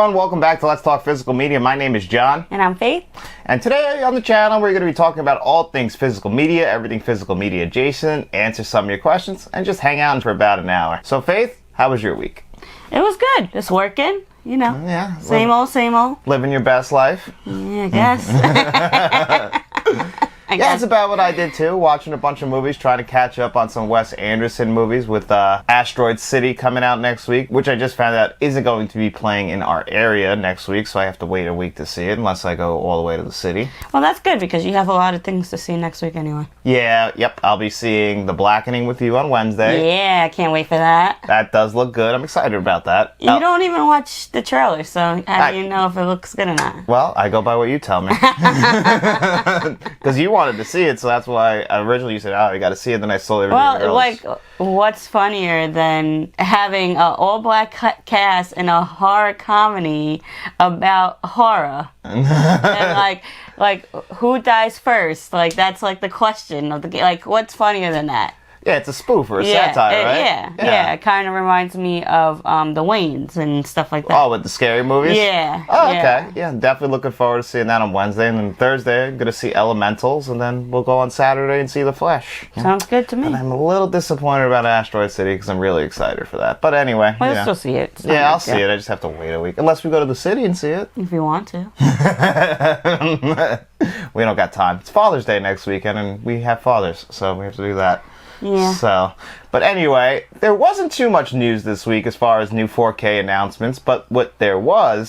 everyone, welcome back to Let's Talk Physical Media. My name is John. And I'm Faith. And today on the channel, we're going to be talking about all things physical media, everything physical media adjacent, answer some of your questions, and just hang out for about an hour. So Faith, how was your week? It was good. Just working, you know. Yeah. Same old. Living your best life. Yeah, I guess. Yeah, it's about what I did too, watching a bunch of movies, trying to catch up on some Wes Anderson movies with Asteroid City coming out next week, which I just found out isn't going to be playing in our area next week, so I have to wait a week to see it unless I go all the way to the city. Well, that's good because you have a lot of things to see next week anyway. Yeah, yep, I'll be seeing The Blackening with you on Wednesday. Yeah, I can't wait for that. That does look good. I'm excited about that. You don't even watch the trailer, so how do you know if it looks good or not? Well, I go by what you tell me. Because you wanted to see it, so that's why originally you said, oh, you got to see it, then I saw everything else. Like, what's funnier than having an all-black cast in a horror comedy about horror? And like, who dies first? Like, that's like the question of the game. Like, what's funnier than that? Yeah, it's a spoof or a satire, right? Yeah. It kind of reminds me of the Waynes and stuff like that. Oh, with the scary movies? Yeah. Oh, okay. Yeah, definitely looking forward to seeing that on Wednesday. And then Thursday, I'm going to see Elementals, and then we'll go on Saturday and see The Flash. Sounds good to me. And I'm a little disappointed about Asteroid City because I'm really exted for that. But anyway. We'll still see it. Yeah, I'll see it. I just have to wait a week. Unless we go to the city and see it. If you want to. We don't got time. It's Father's Day next weekend, and we have fathers, so we have to do that. Yeah. So, but anyway, there wasn't too much news this week as far as new 4K announcements, but what there were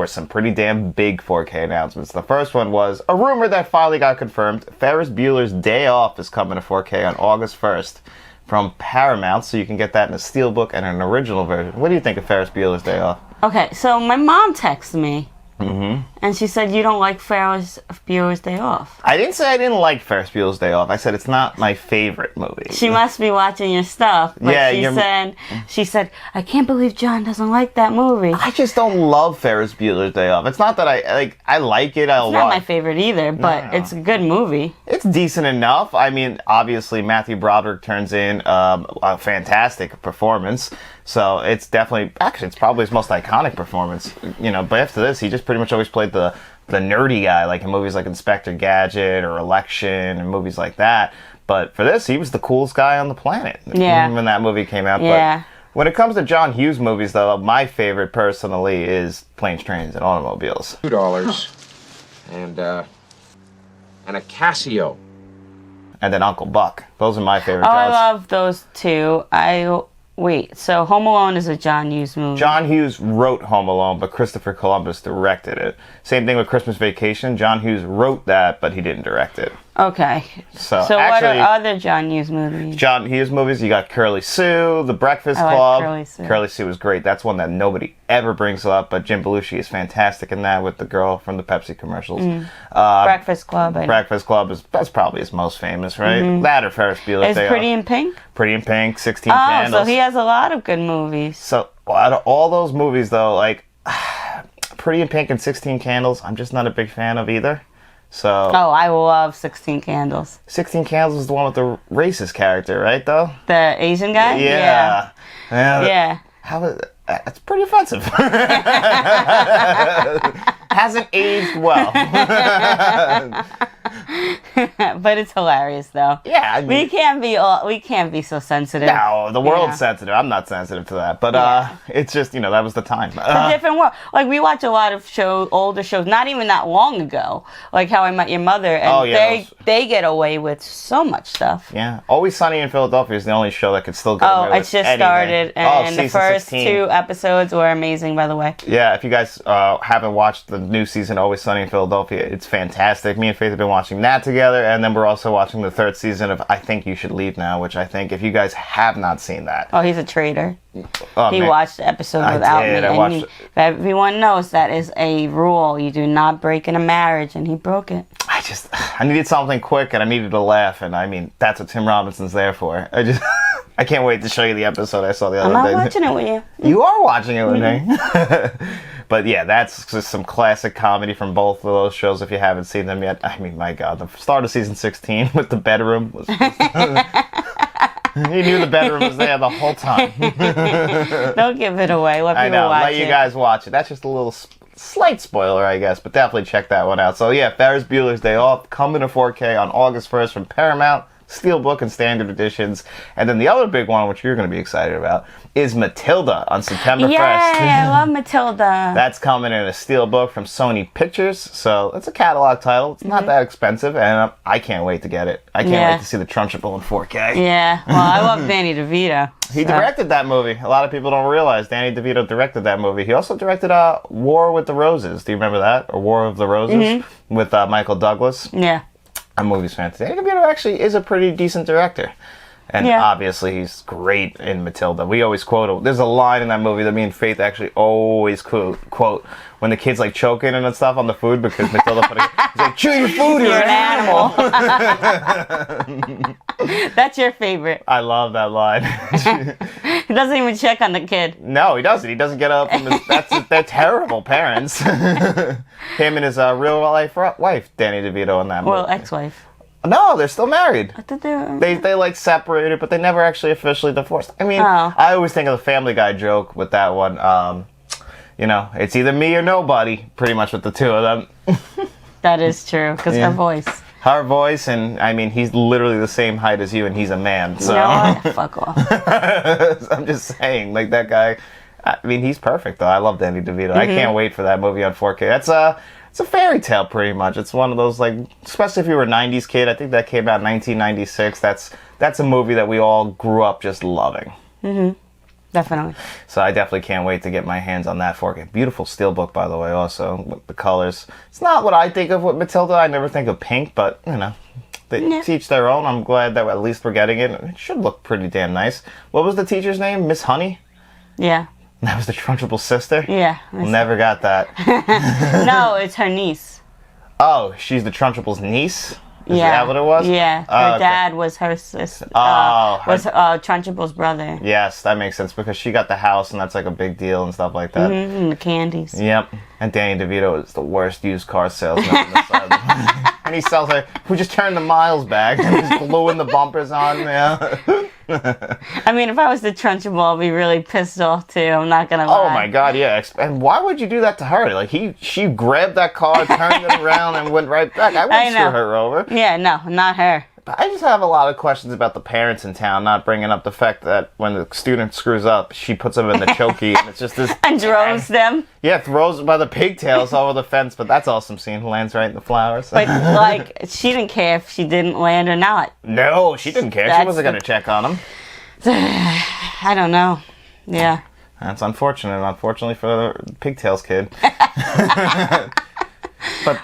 some pretty damn big 4K announcements. The first one was a rumor that finally got confirmed. Ferris Bueller's Day Off is coming to 4K on August 1st from Paramount, so you can get that in a steelbook and an original version. What do you think of Ferris Bueller's Day Off? Okay, so my mom texted me. Mm-hmm. And she said, you don't like Ferris Bueller's Day Off. I didn't say I didn't like Ferris Bueller's Day Off. I said it's not my favorite movie. She must be watching your stuff. But yeah, she said, I can't believe John doesn't like that movie. I just don't love Ferris Bueller's Day Off. It's not that I like it. It's not my favorite either, but it's a good movie. It's decent enough. I mean, obviously Matthew Broderick turns in a fantastic performance. So it's definitely, actually, it's probably his most iconic performance, you know. But after this, he just pretty much always played the nerdy guy, like in movies like Inspector Gadget or Election and movies like that. But for this, he was the coolest guy on the planet when that movie came out. Yeah. But when it comes to John Hughes movies, though, my favorite personally is Planes, Trains, and Automobiles. $2 and a Casio. And then Uncle Buck. Those are my favorite. I love those two. Wait, so Home Alone is a John Hughes movie. John Hughes wrote Home Alone, but Christopher Columbus directed it. Same thing with Christmas Vacation. John Hughes wrote that, but he didn't direct it. Okay. So actually, what are other John Hughes movies? John Hughes movies, you got Curly Sue, The Breakfast Club. Curly Sue. Curly Sue was great. That's one that nobody ever brings up, but Jim Belushi is fantastic in that with the girl from the Pepsi commercials. Breakfast Club. Breakfast Club, that's probably his most famous, right? Mm-hmm. That or Ferris Bueller's Day Off. Is Pretty in Pink? Pretty in Pink, 16 Candles. So he has a lot of good movies. So out of all those movies, though, like Pretty in Pink and 16 Candles, I'm just not a big fan of either. So. Oh, I love 16 Candles. 16 Candles is the one with the racist character, right, though? The Asian guy? Yeah. How is it? That's pretty offensive. Hasn't aged well. But it's hilarious, though. Yeah, I mean, we can't be so sensitive. No, the world's sensitive. I'm not sensitive to that, but it's just, you know, that was the time. It's a different world. Like, we watch a lot of older shows, not even that long ago, like How I Met Your Mother, and they get away with so much stuff. Yeah, Always Sunny in Philadelphia is the only show that could still get away with it just started, and the first 2 episodes were amazing, by the way. Yeah, if you guys haven't watched the new season of Always Sunny in Philadelphia, it's fantastic. Me and Faith have been watching that together, and then we're also watching the 3rd season of I Think You Should Leave Now, which I think if you guys have not seen that. Oh, he's a traitor. Oh, he watched the episode without me. Everyone knows that is a rule. You do not break in a marriage, and he broke it. I needed something quick, and I needed to laugh, and I mean, that's what Tim Robinson's there for. I can't wait to show you the episode I saw the other day. I'm not watching it with you. You are watching it with me. But yeah, that's just some classic comedy from both of those shows if you haven't seen them yet. I mean, my God, the start of season 16 with the bedroom was He knew the bedroom was there the whole time. Don't give it away. Let I people know. watch Let it. you guys watch it. That's just a little slight spoiler, I guess, but definitely check that one out. So yeah, Ferris Bueller's Day Off coming to 4K on August 1st from Paramount, Steelbook and Standard Editions. And then the other big one, which you're going to be excited about, is Matilda on September 1st. Yeah, I love Matilda. That's coming in a Steelbook from Sony Pictures. So it's a catalog title. It's not that expensive, and I can't wait to get it. I can't wait to see the Trunchbull in 4K. Yeah, well, I love Danny DeVito. He directed that movie. A lot of people don't realize Danny DeVito directed that movie. He also directed War with the Roses. Do you remember that? Or War of the Roses with Michael Douglas. Yeah. That movie's fantastic. Danny DeVito actually is a pretty decent director. And obviously he's great in Matilda. We always quote him. There's a line in that movie that me and Faith actually always quote when the kid's like choking and stuff on the food because Matilda put it. He's like, chew your food, you're an animal. That's your favorite. I love that line. He doesn't even check on the kid. No, he doesn't. He doesn't get up from his... They're terrible parents. Him and his real-life wife, Danny DeVito, in that movie. Well, ex-wife. No, they're still married. I thought they were... They like separated, but they never actually officially divorced. I mean, I always think of the Family Guy joke with that one. It's either me or nobody, pretty much with the two of them. That is true, because her voice. Her voice, and I mean, he's literally the same height as you, and he's a man. So. You know what? Fuck off. I'm just saying, like that guy. I mean, he's perfect though. I love Danny DeVito. I can't wait for that movie on 4K. It's a fairy tale, pretty much. It's one of those, like, especially if you were a 90s kid. I think that came out in 1996. That's a movie that we all grew up just loving. Definitely. So I definitely can't wait to get my hands on that 4K. Beautiful steelbook, by the way, also, with the colors. It's not what I think of with Matilda. I never think of pink, but, they teach their own. I'm glad that at least we're getting it. It should look pretty damn nice. What was the teacher's name? Miss Honey? Yeah. That was the Trunchbull sister? Yeah. Never got that. No, it's her niece. Oh, she's the Trunchbull's niece? Is that what it was? Yeah. Her dad was her sister. Was Trunchbull's brother. Yes, that makes sense because she got the house and that's like a big deal and stuff like that. And the candies. Yep. And Danny DeVito is the worst used car salesman on the side. And he sells her, who just turned the miles back and just gluing the bumpers on. Yeah. I mean, if I was the Trunchbull, I'd be really pissed off too. I'm not gonna lie. Oh my god, yeah. And why would you do that to her? Like she grabbed that car, turned it around, and went right back. I wouldn't screw her over. Yeah, no, not her. But I just have a lot of questions about the parents in town, not bringing up the fact that when the student screws up, she puts them in the chokey, and it's just this... And throws them. Yeah, throws them by the pigtails over the fence, but that's awesome scene. Lands right in the flowers. But, like, she didn't care if she didn't land or not. No, she didn't care. She wasn't going to check on him. I don't know. Yeah. That's unfortunate, unfortunately for the pigtails kid. But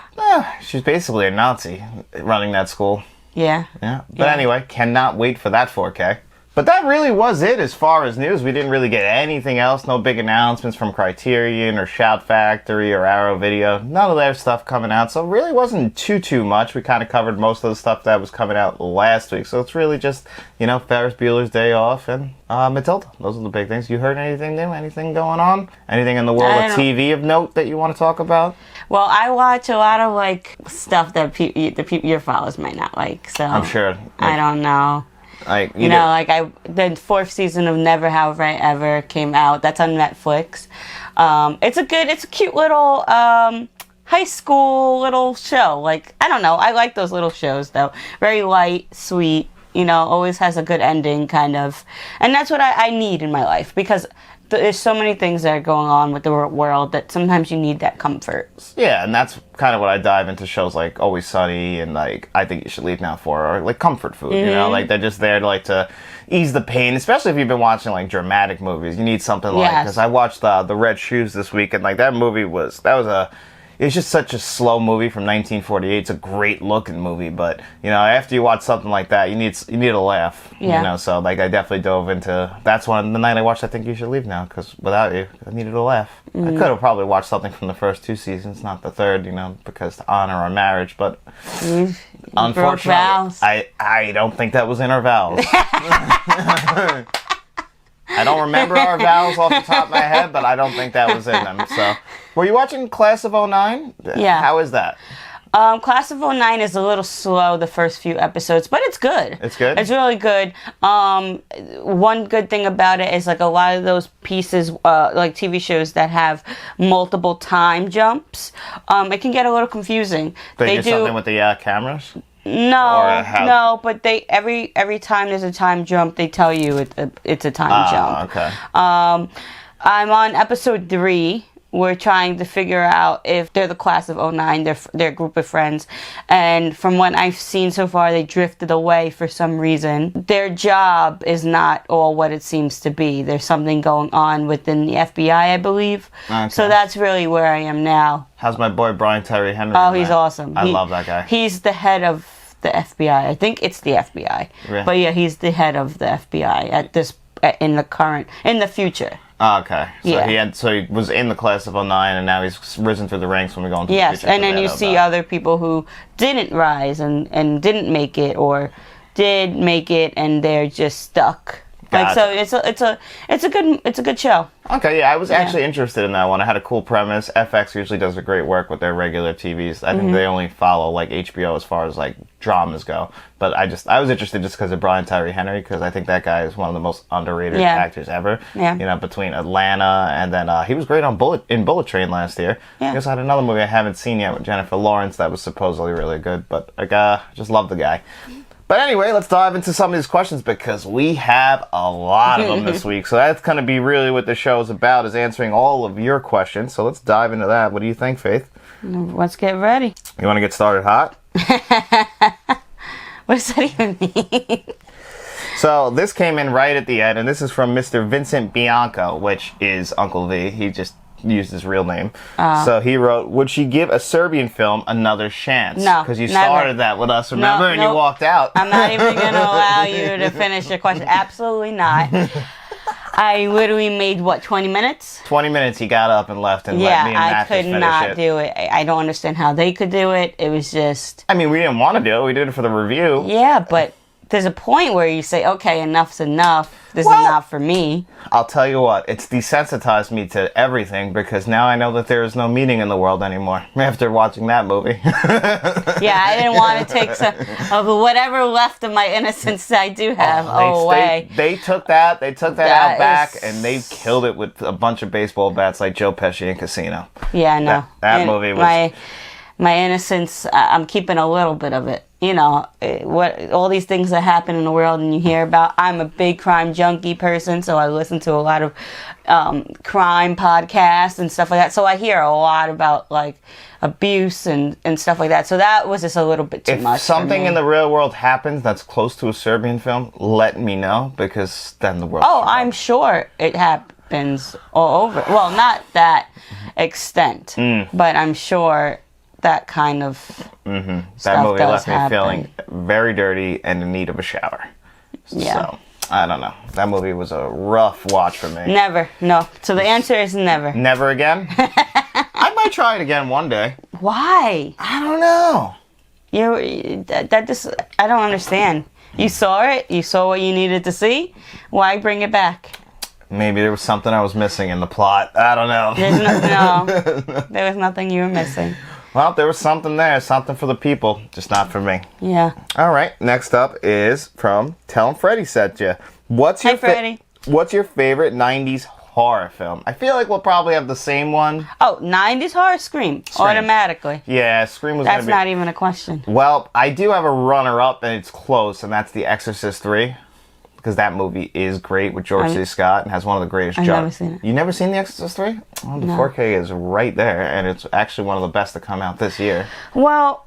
she's basically a Nazi running that school. Yeah. Yeah. But anyway, cannot wait for that 4K. But that really was it as far as news. We didn't really get anything else. No big announcements from Criterion or Shout Factory or Arrow Video. None of their stuff coming out. So it really wasn't too much. We kind of covered most of the stuff that was coming out last week. So it's really just, Ferris Bueller's Day Off and Matilda. Those are the big things. You heard anything new? Anything going on? Anything in the world of TV of note that you want to talk about? Well, I watch a lot of, stuff that your followers might not like. So I'm sure. I don't know. The fourth season of Never Have I Ever came out. That's on Netflix. It's a cute little high school little show. I don't know. I like those little shows though. Very light, sweet. Always has a good ending, kind of. And that's what I need in my life because there's so many things that are going on with the world that sometimes you need that comfort. Yeah, and that's kind of what I dive into shows like Always Sunny and I Think You Should Leave Now for, or comfort food, they're just there to ease the pain, especially if you've been watching dramatic movies. You need something because I watched the Red Shoes this week and that movie it's just such a slow movie from 1948. It's a great looking movie, but after you watch something like that, you need a laugh. Yeah. So I definitely dove into. That's the night I watched I Think You Should Leave Now because without you, I needed a laugh. I could have probably watched something from the first two seasons, not the third, because to honor our marriage. But unfortunately, I don't think that was in our vows. I don't remember our vows off the top of my head, but I don't think that was in them. So, were you watching Class of '09? Yeah. How is that? Class of '09 is a little slow the first few episodes, but it's good. It's good? It's really good. One good thing about it is like a lot of those pieces, like TV shows that have multiple time jumps, it can get a little confusing. They do something with the cameras? No, but they every time there's a time jump, they tell you it's a time jump. Okay. I'm on episode 3. We're trying to figure out if they're the class of '09, they're a group of friends. And from what I've seen so far, they drifted away for some reason. Their job is not all what it seems to be. There's something going on within the FBI, I believe. Okay. So that's really where I am now. How's my boy Brian Tyree Henry? Oh, he's awesome. I love that guy. He's the head of the FBI. I think it's the FBI. Really? But yeah, he's the head of the FBI in the future. Oh, okay. So yeah. he was in the class of '09, and now he's risen through the ranks when we go into the future. Yes, and then you see other people who didn't rise and didn't make it, or did make it and they're just stuck. Like, so it's a good show. Okay, yeah, I was actually interested in that one. It had a cool premise. FX usually does a great work with their regular TVs. I think they only follow like HBO as far as like dramas go. But I was interested just because of Brian Tyree Henry, because I think that guy is one of the most underrated actors ever. Yeah. You know, between Atlanta and then he was great on Bullet Train last year. Yeah. He also had another movie I haven't seen yet with Jennifer Lawrence that was supposedly really good. But I just love the guy. But anyway, let's dive into some of these questions because we have a lot of them this week. So that's going to be really what the show is about, is answering all of your questions. So let's dive into that. What do you think, Faith? Let's get ready. You want to get started hot? What does that even mean? So this came in right at the end, and this is from Mr. Vincent Bianco, which is Uncle V. He just used his real name. So he wrote, would she give a Serbian film another chance? No, because you never. started that with us, remember? And nope. you walked out. I'm not even going to allow you to finish your question. Absolutely not. I literally made, 20 minutes? 20 minutes he got up and left and let me and Matt I could not do it. I don't understand how they could do it. It was just... I mean, we didn't want to do it. We did it for the review. Yeah, but there's a point where you say, okay, enough's enough. This is not for me. I'll tell you what, it's desensitized me to everything because now I know that there is no meaning in the world anymore after watching that movie. Yeah, I didn't want to take some of whatever left of my innocence I do have away. They took that out back, and they killed it with a bunch of baseball bats like Joe Pesci in Casino. Yeah, no. That movie was... My innocence, I'm keeping a little bit of it. You know, all these things that happen in the world and you hear about. I'm a big crime junkie person, so I listen to a lot of crime podcasts and stuff like that. So I hear a lot about, like, abuse and stuff like that. So that was just a little bit too much. If something in the real world happens that's close to a Serbian film, let me know, because then the world... I'm sure it happens all over. Well, not that extent, but I'm sure... that kind of that movie left me feeling very dirty and in need of a shower. Yeah. So, I don't know. That movie was a rough watch for me. Never. No. So the answer is never. Never again? I might try it again one day. Why? I don't know. I don't understand. You saw it. You saw what you needed to see. Why bring it back? Maybe there was something I was missing in the plot. I don't know. There was nothing you were missing. Well, there was something there, something for the people, just not for me. Yeah. All right, next up is from Tell 'em Freddy Sent Ya. What's your favorite 90s horror film? I feel like we'll probably have the same one. Oh, 90s horror? Scream. Automatically. Yeah, Scream was That's not even a question. Well, I do have a runner-up, and it's close, and that's The Exorcist 3. Because that movie is great with George C. Scott and has one of the greatest jokes. I've never seen it. You never seen The Exorcist 3? Well, the 4K is right there, and it's actually one of the best to come out this year. Well,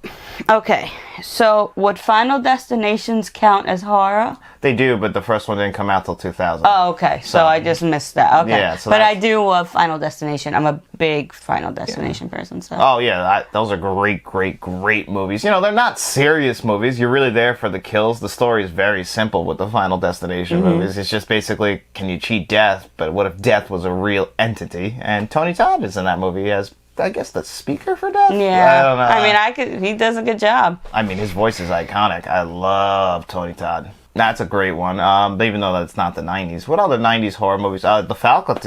okay. So, would Final Destinations count as horror? They do, but the first one didn't come out till 2000. Oh, okay. So I just missed that. Okay. Yeah, but I do love Final Destination. I'm a big Final Destination person. So. Oh, yeah. Those are great, great, great movies. You know, they're not serious movies. You're really there for the kills. The story is very simple with the Final Destination movies. It's just basically, can you cheat death? But what if death was a real entity? And Tony Todd is in that movie as, I guess, the speaker for death? Yeah. I don't know. I mean, he does a good job. I mean, his voice is iconic. I love Tony Todd. That's a great one, even though that's not the 90s. What other 90s horror movies? The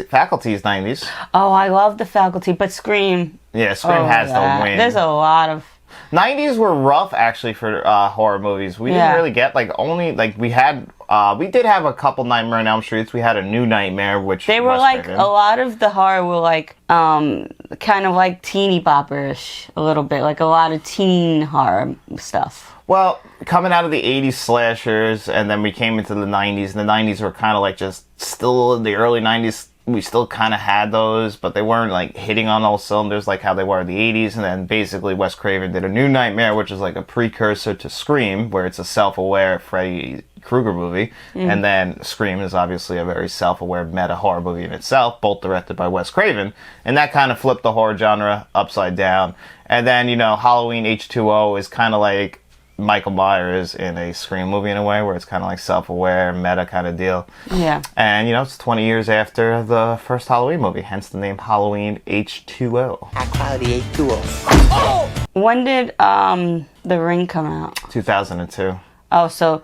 Faculty is 90s. Oh, I love The Faculty, but Scream. Yeah, Scream has the win. There's a lot of... 90s were rough actually for horror movies. We didn't really get we did have a couple Nightmare on Elm Streets. We had a New Nightmare, which they were like a lot of the horror were like kind of like teeny bopperish a little bit, like a lot of teen horror stuff. Well, coming out of the 80s slashers, and then we came into the 90s, and the 90s were kind of like just still in the early 90s. We still kind of had those, but they weren't like hitting on all cylinders like how they were in the 80s. And then basically Wes Craven did a New Nightmare, which is like a precursor to Scream, where it's a self-aware Freddy Krueger movie. And then Scream is obviously a very self-aware meta horror movie in itself, both directed by Wes Craven. And that kind of flipped the horror genre upside down. And then, Halloween H2O is kind of like Michael Myers in a Scream movie in a way, where it's kind of like self-aware, meta kind of deal. Yeah. And, it's 20 years after the first Halloween movie, hence the name Halloween H2O. High quality H2O. When did The Ring come out? 2002. Oh, so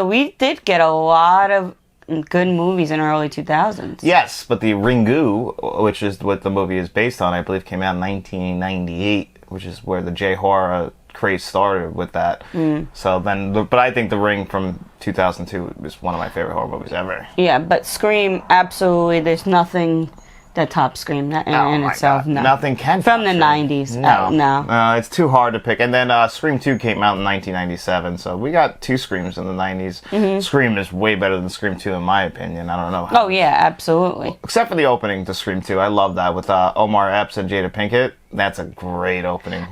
we did get a lot of good movies in early 2000s. Yes, but the Ringu, which is what the movie is based on, I believe came out in 1998, which is where the J-horror craze started with that. So then, but I think The Ring from 2002 is one of my favorite horror movies ever. Yeah, but Scream, absolutely, there's nothing that tops Scream in itself. No. Nothing can from the Scream. 90s. No, it's too hard to pick. And then Scream 2 came out in 1997, so we got two Screams in the 90s. Scream is way better than Scream 2 in my opinion. I don't know how. Oh yeah, absolutely. Except for the opening to Scream 2. I love that with Omar Epps and Jada Pinkett. That's a great opening.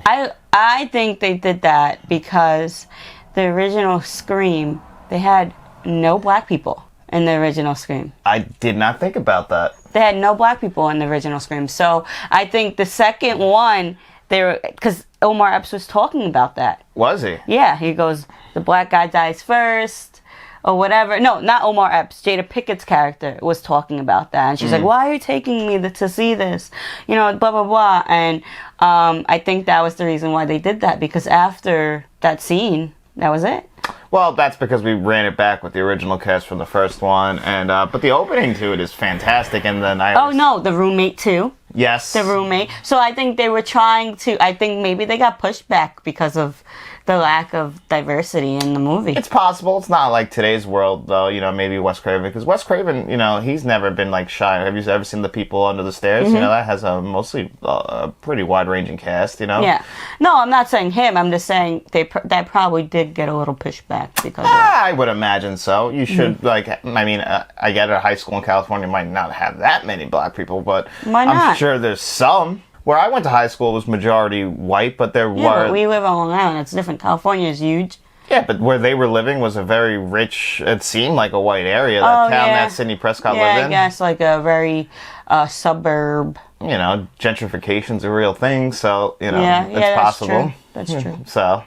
I think they did that because the original Scream, they had no black people in the original Scream. I did not think about that. They had no black people in the original Scream. So I think the second one, because Omar Epps was talking about that. Was he? Yeah, he goes, the black guy dies first, or whatever. No, not Omar Epps. Jada Pickett's character was talking about that. And she's like, why are you taking me to see this? Blah, blah, blah. And I think that was the reason why they did that, because after that scene, that was it. Well, that's because we ran it back with the original cast from the first one, and but the opening to it is fantastic. And then The Roommate too. Yes, The Roommate. So I think they were trying to. I think maybe they got pushed back because of the lack of diversity in the movie. It's possible. It's not like today's world, though. Maybe Wes Craven, because Wes Craven, he's never been like shy. Have you ever seen The People Under the Stairs? That has a mostly a pretty wide-ranging cast. Yeah. No, I'm not saying him. I'm just saying that probably did get a little pushback because. I would imagine so. You should I get it. High school in California might not have that many black people, but why not? I'm sure there's some. Where I went to high school was majority white, but there were... But we live on Long Island. It's different. California is huge. Yeah, but where they were living was a very rich... It seemed like a white area, that town that Sidney Prescott lived in. I guess like a very suburb. Gentrification's a real thing, so, it's possible. That's true. So,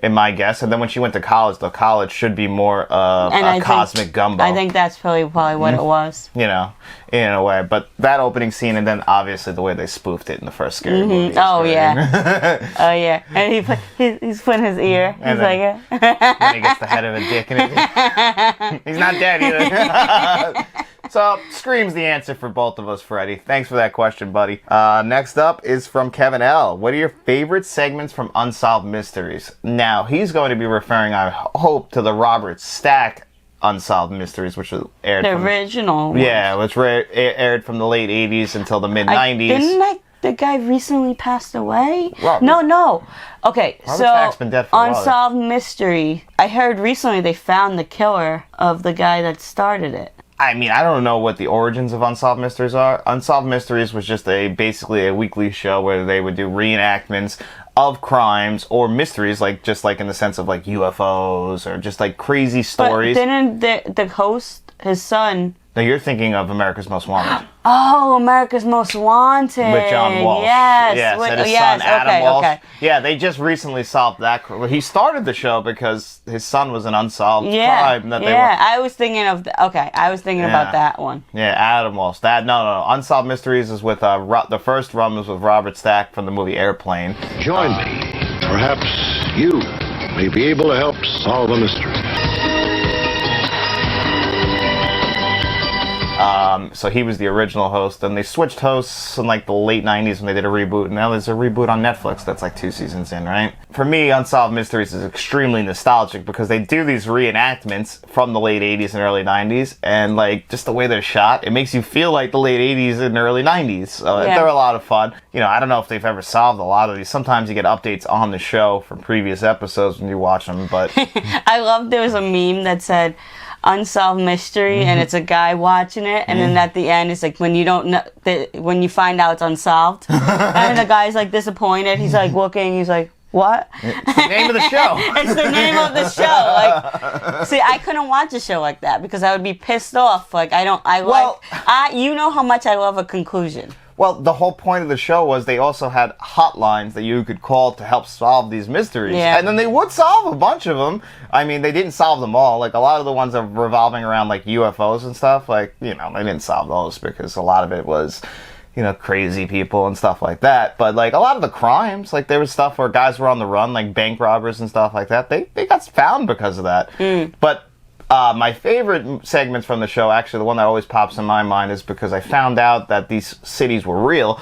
in my guess. And then when she went to college, the college should be more a cosmic gumbo. I think that's probably what it was. In a way. But that opening scene, and then obviously the way they spoofed it in the first Scary movie. Oh, yeah. Oh, yeah. And he's putting his ear. He's like... When he gets the head of a dick in it. He's not dead either. So, Scream's the answer for both of us, Freddie. Thanks for that question, buddy. Next up is from Kevin L. What are your favorite segments from Unsolved Mysteries? Now, he's going to be referring, I hope, to the Robert Stack Unsolved Mysteries, which was aired original one. Yeah, which aired from the late 80s until the mid-90s. Didn't the guy recently passed away? Robert. No. Okay, Robert Stack's been dead for a while. Unsolved Mystery. I heard recently they found the killer of the guy that started it. I don't know what the origins of Unsolved Mysteries are. Unsolved Mysteries was just basically a weekly show where they would do reenactments of crimes or mysteries, just like in the sense of like UFOs or just like crazy stories. But didn't the host, his son... No, you're thinking of America's Most Wanted. Oh, America's Most Wanted. With John Walsh. Yes. And his son, Adam Walsh. Okay. Yeah, they just recently solved that. He started the show because his son was an unsolved crime. I was thinking of... I was thinking about that one. Yeah, Adam Walsh. No. Unsolved Mysteries is with... the first run was with Robert Stack from the movie Airplane. Join me. Perhaps you may be able to help solve a mystery. So he was the original host, and they switched hosts in like the late 90s when they did a reboot, and now there's a reboot on Netflix that's like 2 seasons in, right? For me, Unsolved Mysteries is extremely nostalgic because they do these reenactments from the late 80s and early 90s, and like just the way they're shot, it makes you feel like the late 80s and early 90s. So they're a lot of fun. You know, I don't know if they've ever solved a lot of these. Sometimes you get updates on the show from previous episodes when you watch them, but I love there was a meme that said Unsolved Mystery, and it's a guy watching it, and then at the end it's like when you don't know when you find out it's unsolved, and the guy's like disappointed. He's like looking. He's like, "What?" it's the name of the show. It's the name of the show. Like, see, I couldn't watch a show like that because I would be pissed off. Like, you know how much I love a conclusion. Well, the whole point of the show was they also had hotlines that you could call to help solve these mysteries. Yeah. And then they would solve a bunch of them. I mean, they didn't solve them all. Like, a lot of the ones are revolving around, like, UFOs and stuff. Like, you know, they didn't solve those because a lot of it was, you know, crazy people and stuff like that. But, like, a lot of the crimes, like, there was stuff where guys were on the run, like bank robbers and stuff like that. They got found because of that. But my favorite segments from the show, actually, the one that always pops in my mind, is because I found out that these cities were real.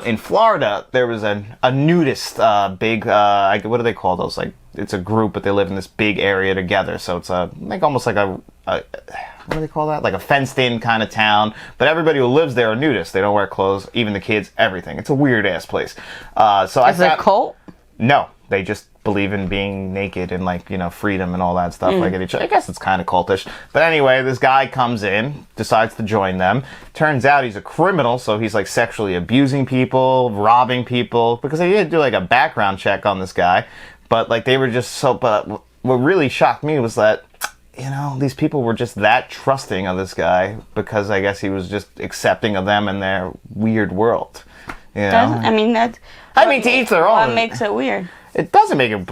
In Florida, there was a nudist big, what do they call those? Like, it's a group, but they live in this big area together. So it's almost like a what do they call that? Like a fenced-in kind of town. But everybody who lives there are nudists. They don't wear clothes, even the kids, everything. It's a weird-ass place. Is it a cult? No, they just believe in being naked and, like, you know, freedom and all that stuff. Like, at each other. I guess it's kind of cultish. But anyway, this guy comes in, decides to join them. Turns out he's a criminal, so he's like sexually abusing people, robbing people, because they did do like a background check on this guy. But like they were just so. But what really shocked me was that, you know, these people were just that trusting of this guy because I guess he was just accepting of them in their weird world. You know? To each their own. What makes it weird? It doesn't make it.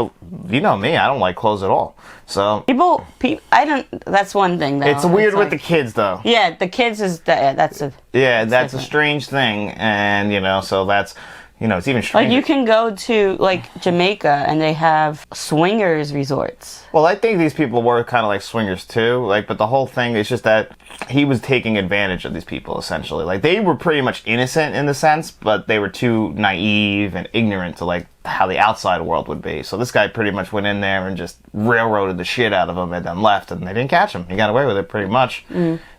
You know me, I don't like clothes at all. So people. I don't. That's one thing though. It's weird with the kids though. Yeah, the kids is that's a. Yeah, that's a strange thing, and you know, so that's. You know, it's even stranger. Like, you can go to, like, Jamaica, and they have swingers resorts. Well, I think these people were kind of like swingers, too. Like, but the whole thing is just that he was taking advantage of these people, essentially. Like, they were pretty much innocent in the sense, but they were too naive and ignorant to, like, how the outside world would be. So this guy pretty much went in there and just railroaded the shit out of them and then left, and they didn't catch him. He got away with it pretty much.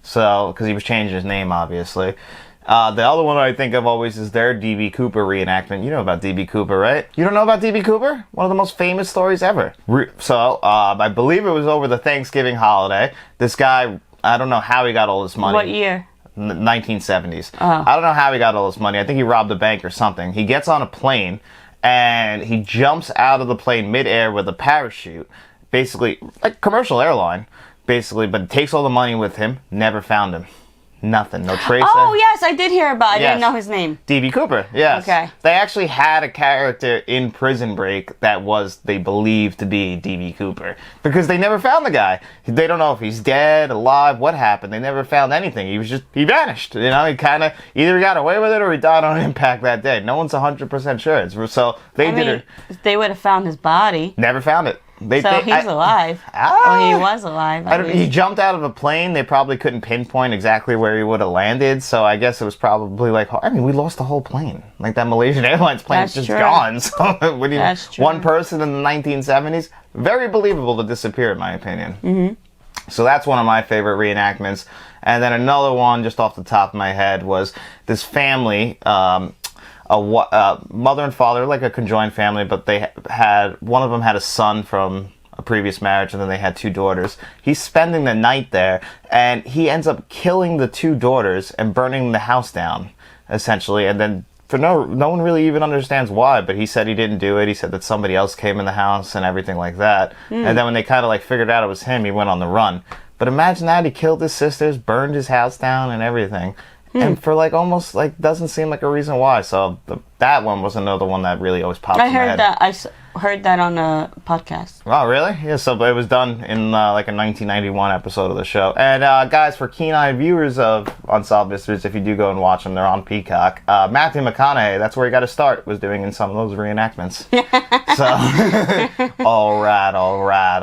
So, because he was changing his name, obviously. The other one I think of always is their D.B. Cooper reenactment. You know about D.B. Cooper, right? You don't know about D.B. Cooper? One of the most famous stories ever. I believe it was over the Thanksgiving holiday. This guy, I don't know how he got all this money. What year? 1970s. I don't know how he got all this money. I think he robbed a bank or something. He gets on a plane, and he jumps out of the plane midair with a parachute. Basically, like commercial airline, basically, but takes all the money with him. Never found him. Nothing. No trace. Oh, yes, I did hear about it. I didn't know his name. D.B. Cooper, yes. Okay. They actually had a character in Prison Break that they believed to be D.B. Cooper. Because they never found the guy. They don't know if he's dead, alive, what happened. They never found anything. He vanished. You know, he kind of either got away with it or he died on impact that day. No one's 100% sure. So they would have found his body. Never found it. He's alive. Or he was alive. He jumped out of a plane. They probably couldn't pinpoint exactly where he would have landed. So I guess it was probably like, we lost the whole plane. Like that Malaysian Airlines plane is just gone. So That's true. One person in the 1970s, very believable to disappear, in my opinion. So that's one of my favorite reenactments. And then another one, just off the top of my head, was this family. Mother and father, like a conjoined family, but one of them had a son from a previous marriage, and then they had 2 daughters. He's spending the night there, and he ends up killing the 2 daughters and burning the house down, essentially. And then no one really even understands why, but he said he didn't do it. He said that somebody else came in the house and everything like that. And then when they kind of like figured out it was him, he went on the run. But imagine that, he killed his sisters, burned his house down and everything. And for like almost like doesn't seem like a reason why. So that one was another one that really always popped in my head. Heard that on a podcast. Oh, really? Yeah, so it was done in like a 1991 episode of the show. And guys, for keen-eyed viewers of Unsolved Mysteries, if you do go and watch them, they're on Peacock. Matthew McConaughey, that's where he got to start, was doing in some of those reenactments. So, all right.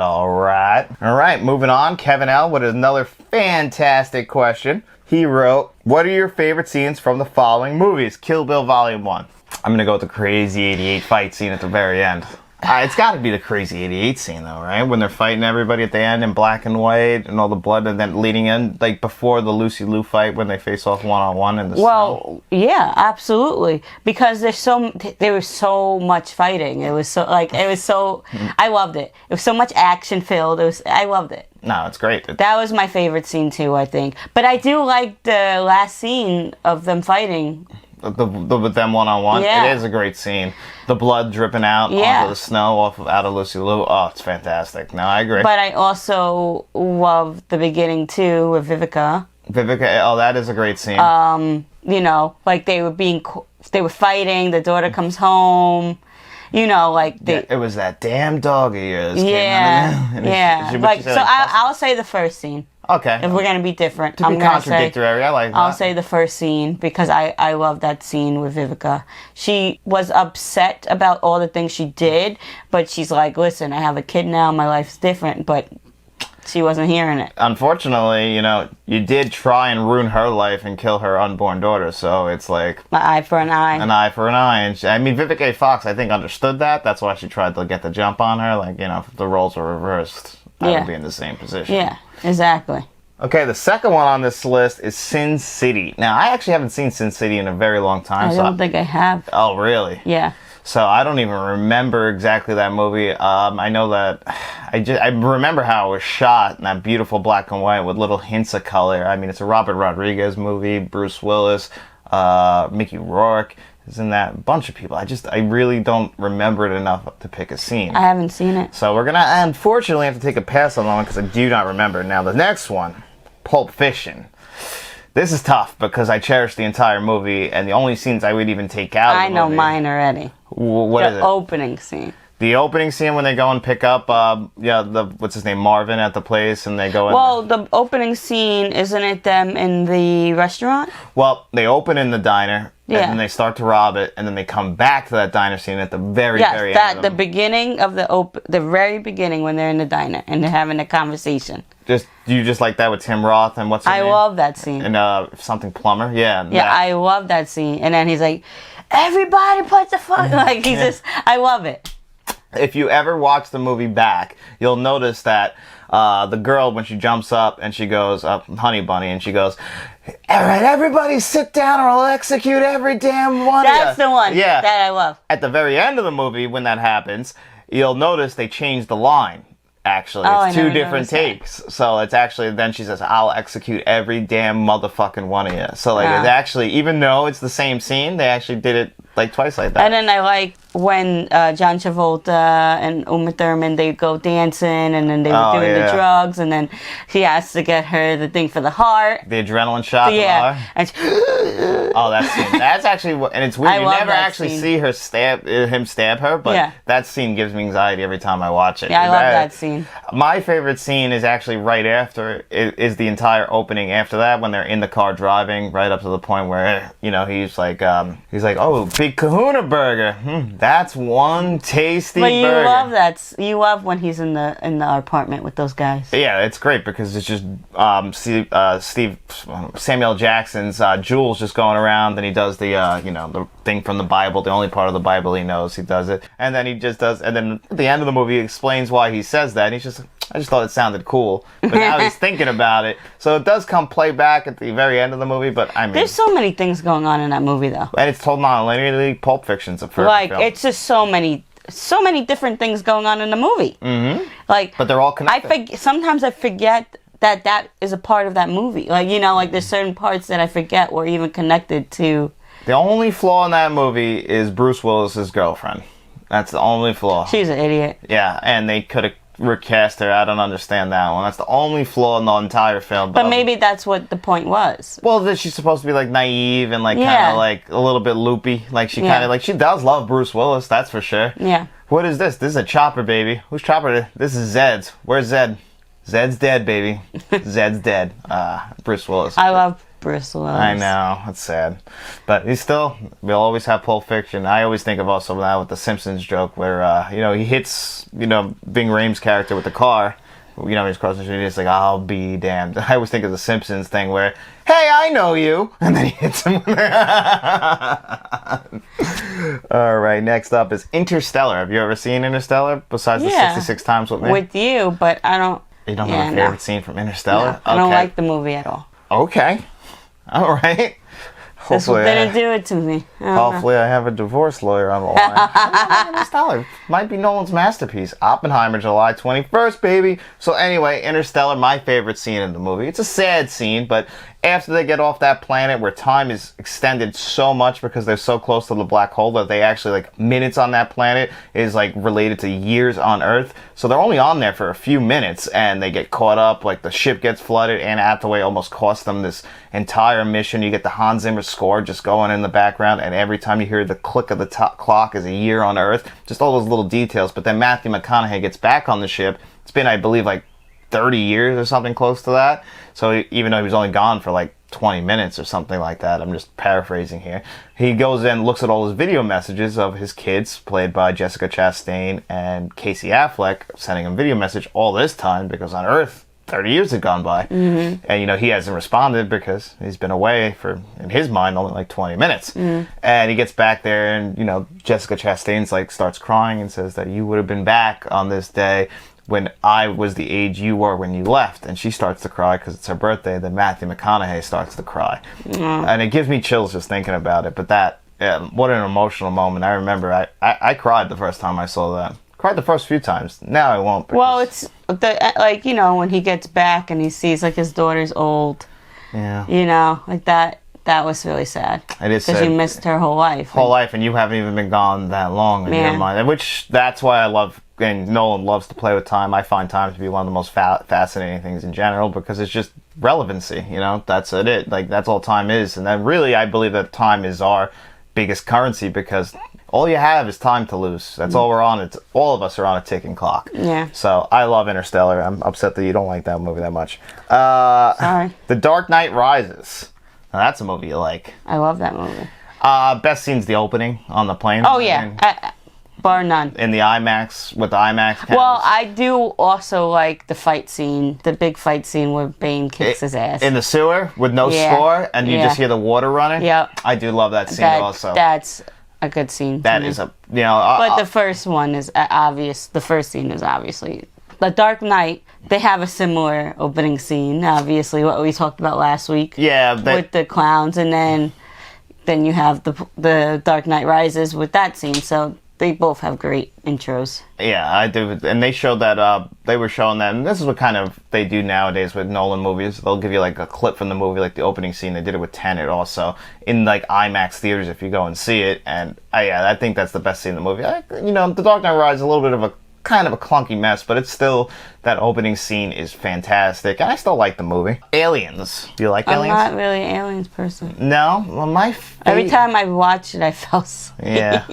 All right, moving on. Kevin L. with another fantastic question. He wrote, what are your favorite scenes from the following movies? Kill Bill Volume 1. I'm going to go with the Crazy 88 fight scene at the very end. It's got to be the Crazy 88 scene, though, right? When they're fighting everybody at the end in black and white and all the blood, and then leading in, like, before the Lucy Liu fight when they face off one-on-one in the snow. Yeah, absolutely. Because there was so much fighting. It was so, I loved it. It was so much action-filled. I loved it. No, it's great. That was my favorite scene, too, I think. But I do like the last scene of them fighting. With them one-on-one, yeah. It is a great scene. The blood dripping out onto the snow out of Lucy Liu. Oh, it's fantastic. No, I agree. But I also love the beginning too with Vivica. Oh, that is a great scene. You know, like they were fighting. The daughter comes home. You know, like it was that damn dog of yours. I'll say the first scene. Okay. If we're gonna be different, I'm gonna contradictory. I like that. I'll say the first scene because I love that scene with Vivica. She was upset about all the things she did, but she's like, "Listen, I have a kid now. My life's different." But she wasn't hearing it. Unfortunately, you know, you did try and ruin her life and kill her unborn daughter. So it's like an eye for an eye. An eye for an eye. And Vivica A. Fox, I think, understood that. That's why she tried to get the jump on her. Like, you know, if the roles were reversed, I would be in the same position. Yeah. Exactly. Okay, the second one on this list is Sin City. Now, I actually haven't seen Sin City in a very long time. I don't think I have. Oh, really? Yeah. So I don't even remember exactly that movie. I know that I remember how it was shot in that beautiful black and white with little hints of color. I mean, it's a Robert Rodriguez movie. Bruce Willis, Mickey Rourke. Isn't that a bunch of people? I really don't remember it enough to pick a scene. I haven't seen it. So we're going to unfortunately have to take a pass on that one because I do not remember. Now the next one, Pulp Fiction. This is tough because I cherish the entire movie and the only scenes I would even take out of the movie. I know mine already. What is it? The opening scene. The opening scene when they go and pick up, what's his name, Marvin at the place, and they go in. Well, the opening scene, isn't it them in the restaurant? Well, they open in the diner, and then they start to rob it, and then they come back to that diner scene at the very end. The beginning of the very beginning when they're in the diner and they're having a conversation. You just like that with Tim Roth and what's his name? I love that scene. And something Plumber, yeah. Yeah, I love that scene. And then he's like, everybody put the fuck, like he's just, I love it. If you ever watch the movie back, you'll notice that the girl, when she jumps up and she goes, Honey Bunny, and she goes, all right, everybody sit down or I'll execute every damn one of you. That's the one that I love. At the very end of the movie, when that happens, you'll notice they change the line. Actually, it's two different takes. So it's actually, then she says, I'll execute every damn motherfucking one of you. So like, it's actually, even though it's the same scene, they actually did it like twice like that. And then I like when John Travolta and Uma Thurman, they go dancing and then they were doing the drugs and then he has to get her the thing for the heart. The adrenaline shot for the heart? And that scene. That's actually, and it's weird. You never actually see her him stab her, but that scene gives me anxiety every time I watch it. Yeah, I love that scene. My favorite scene is actually right after, is the entire opening after that, when they're in the car driving, right up to the point where, you know, he's like, oh, Big Kahuna Burger. That's one tasty burger. But you love that. You love when he's in the apartment with those guys. Yeah, it's great because it's just Samuel Jackson's Jules just going around, and he does the the thing from the Bible, the only part of the Bible he knows. He does it, and then he just does, and then at the end of the movie, he explains why he says that. And he's just, I just thought it sounded cool, but now he's thinking about it. So it does come play back at the very end of the movie, but I mean, there's so many things going on in that movie, though, and it's told non-linearly. Pulp Fiction's a perfect film. It's just so many different things going on in the movie. Mm-hmm. But they're all connected. Sometimes I forget that is a part of that movie. Like, you know, like there's certain parts that I forget were even connected to. The only flaw in that movie is Bruce Willis's girlfriend. That's the only flaw. She's an idiot. Yeah, and they could have recast her. I don't understand that one. That's the only flaw in the entire film. But maybe that's what the point was. Well, that she's supposed to be like naive and like kind Yeah. of like a little bit loopy. Like she Yeah. kind of like she does love Bruce Willis. That's for sure. Yeah. What is this? This is a chopper, baby. Who's chopper? This is Zed's. Where's Zed? Zed's dead, baby. Zed's dead. Bruce Willis. I love Bruce Willis. I know, it's sad, but we'll always have Pulp Fiction. I always think of also that with the Simpsons joke where he hits Ving Rhames' character with the car. He's crossing the street. He's like, "I'll be damned." I always think of the Simpsons thing where, "Hey, I know you," and then he hits him. All right, next up is Interstellar. Have you ever seen Interstellar besides the 66 times with me? With you, but I don't. You don't have a favorite scene from Interstellar? No, I don't like the movie at all. Okay. All right. This one didn't do it to me. Hopefully I have a divorce lawyer on the line. Interstellar might be Nolan's masterpiece. Oppenheimer, July 21st, baby. So anyway, Interstellar, my favorite scene in the movie. It's a sad scene, but after they get off that planet where time is extended so much because they're so close to the black hole that they actually, like, minutes on that planet is, like, related to years on Earth. So they're only on there for a few minutes, and they get caught up. Like, the ship gets flooded. Anne Hathaway almost cost them this entire mission. You get the Hans Zimmer score just going in the background, and every time you hear the click of the clock is a year on Earth. Just all those little details. But then Matthew McConaughey gets back on the ship. It's been, I believe, like 30 years or something close to that. So even though he was only gone for like 20 minutes or something like that, I'm just paraphrasing here, he goes in, looks at all his video messages of his kids, played by Jessica Chastain and Casey Affleck, sending him video message all this time because on Earth 30 years had gone by. Mm-hmm. And he hasn't responded because he's been away for, in his mind, only like 20 minutes. Mm-hmm. And he gets back there and Jessica Chastain's like starts crying and says that you would have been back on this day when I was the age you were when you left. And she starts to cry because it's her birthday. Then Matthew McConaughey starts to cry. And it gives me chills just thinking about it. But what an emotional moment. I remember I cried the first time I saw that. Cried the first few times. Now I won't. Well, it's when he gets back and he sees like his daughter's old. Yeah. Like that. That was really sad. It is sad. Because you missed her whole life. And you haven't even been gone that long in your mind. Which, that's why I love, and Nolan loves to play with time. I find time to be one of the most fascinating things in general because it's just relevancy, That's it. Like, that's all time is. And then really, I believe that time is our biggest currency because all you have is time to lose. That's all we're on. All of us are on a ticking clock. Yeah. So I love Interstellar. I'm upset that you don't like that movie that much. Sorry. The Dark Knight Rises. Now, that's a movie you like. I love that movie. Best scene's the opening on the plane. Oh, yeah. Bar none. In the IMAX, with the IMAX cameras. Well, I do also like the fight scene, the big fight scene where Bane kicks his ass. In the sewer with no score, and you just hear the water running. Yep. I do love that scene also. That's a good scene. That is but the first one is obvious. The first scene is obviously... The Dark Knight, they have a similar opening scene, obviously, what we talked about last week. Yeah. With the clowns, and then you have the Dark Knight Rises with that scene, so they both have great intros. Yeah, I do. And they showed that, they were showing that, and this is what kind of they do nowadays with Nolan movies. They'll give you like a clip from the movie, like the opening scene. They did it with Tenet also, in like IMAX theaters if you go and see it. And I think that's the best scene in the movie. The Dark Knight Rises is a little bit of a kind of a clunky mess, but it's still, that opening scene is fantastic, and I still like the movie. Aliens. Do you like Aliens? I'm not really an Aliens person. No? Well, every time I watch it, I fell asleep. Yeah.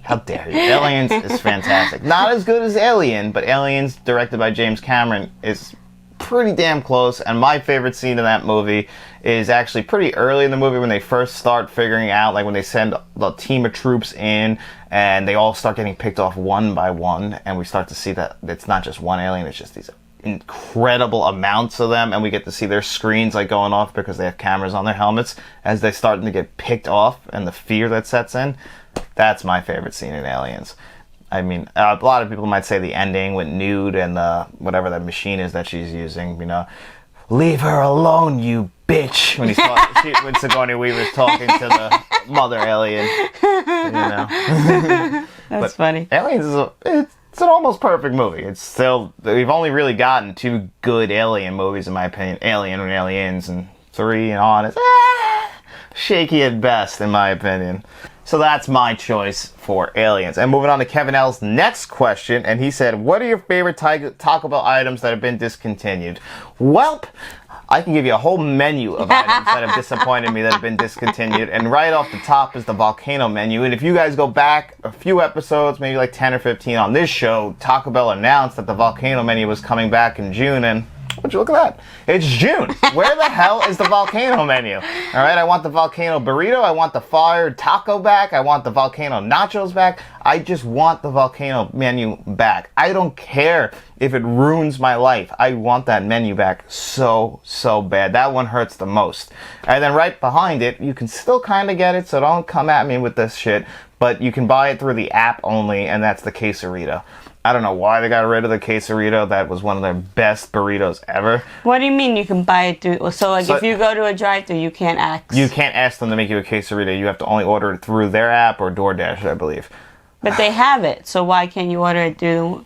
How dare you? Aliens is fantastic. Not as good as Alien, but Aliens, directed by James Cameron, is pretty damn close, and my favorite scene in that movie is actually pretty early in the movie when they first start figuring out, like when they send the team of troops in and they all start getting picked off one by one, and we start to see that it's not just one alien, it's just these incredible amounts of them, and we get to see their screens like going off because they have cameras on their helmets as they're starting to get picked off, and the fear that sets in. That's my favorite scene in Aliens. I mean, a lot of people might say the ending with Nude and whatever that machine is that she's using, leave her alone, you bitch, when Sigourney Weaver's talking to the mother alien, That's funny. Aliens it's an almost perfect movie. It's still, we've only really gotten two good alien movies in my opinion. Alien and Aliens, and 3 and on is shaky at best in my opinion. So that's my choice for aliens. And moving on to Kevin L's next question, and he said, what are your favorite Taco Bell items that have been discontinued? Welp, I can give you a whole menu of items that have disappointed me that have been discontinued. And right off the top is the volcano menu. And if you guys go back a few episodes, maybe like 10 or 15 on this show, Taco Bell announced that the volcano menu was coming back in June, and would you look at that? It's June. Where the hell is the volcano menu? All right, I want the volcano burrito. I want the fired taco back. I want the volcano nachos back. I just want the volcano menu back. I don't care if it ruins my life. I want that menu back so bad. That one hurts the most. And then right behind it, you can still kind of get it, so don't come at me with this shit, but you can buy it through the app only, and that's the quesarito. I don't know why they got rid of the quesarito. That was one of their best burritos ever. What do you mean you can buy it through? So if you go to a drive-thru, you can't ask? You can't ask them to make you a quesarito. You have to only order it through their app or DoorDash, I believe. But they have it, so why can't you order it through?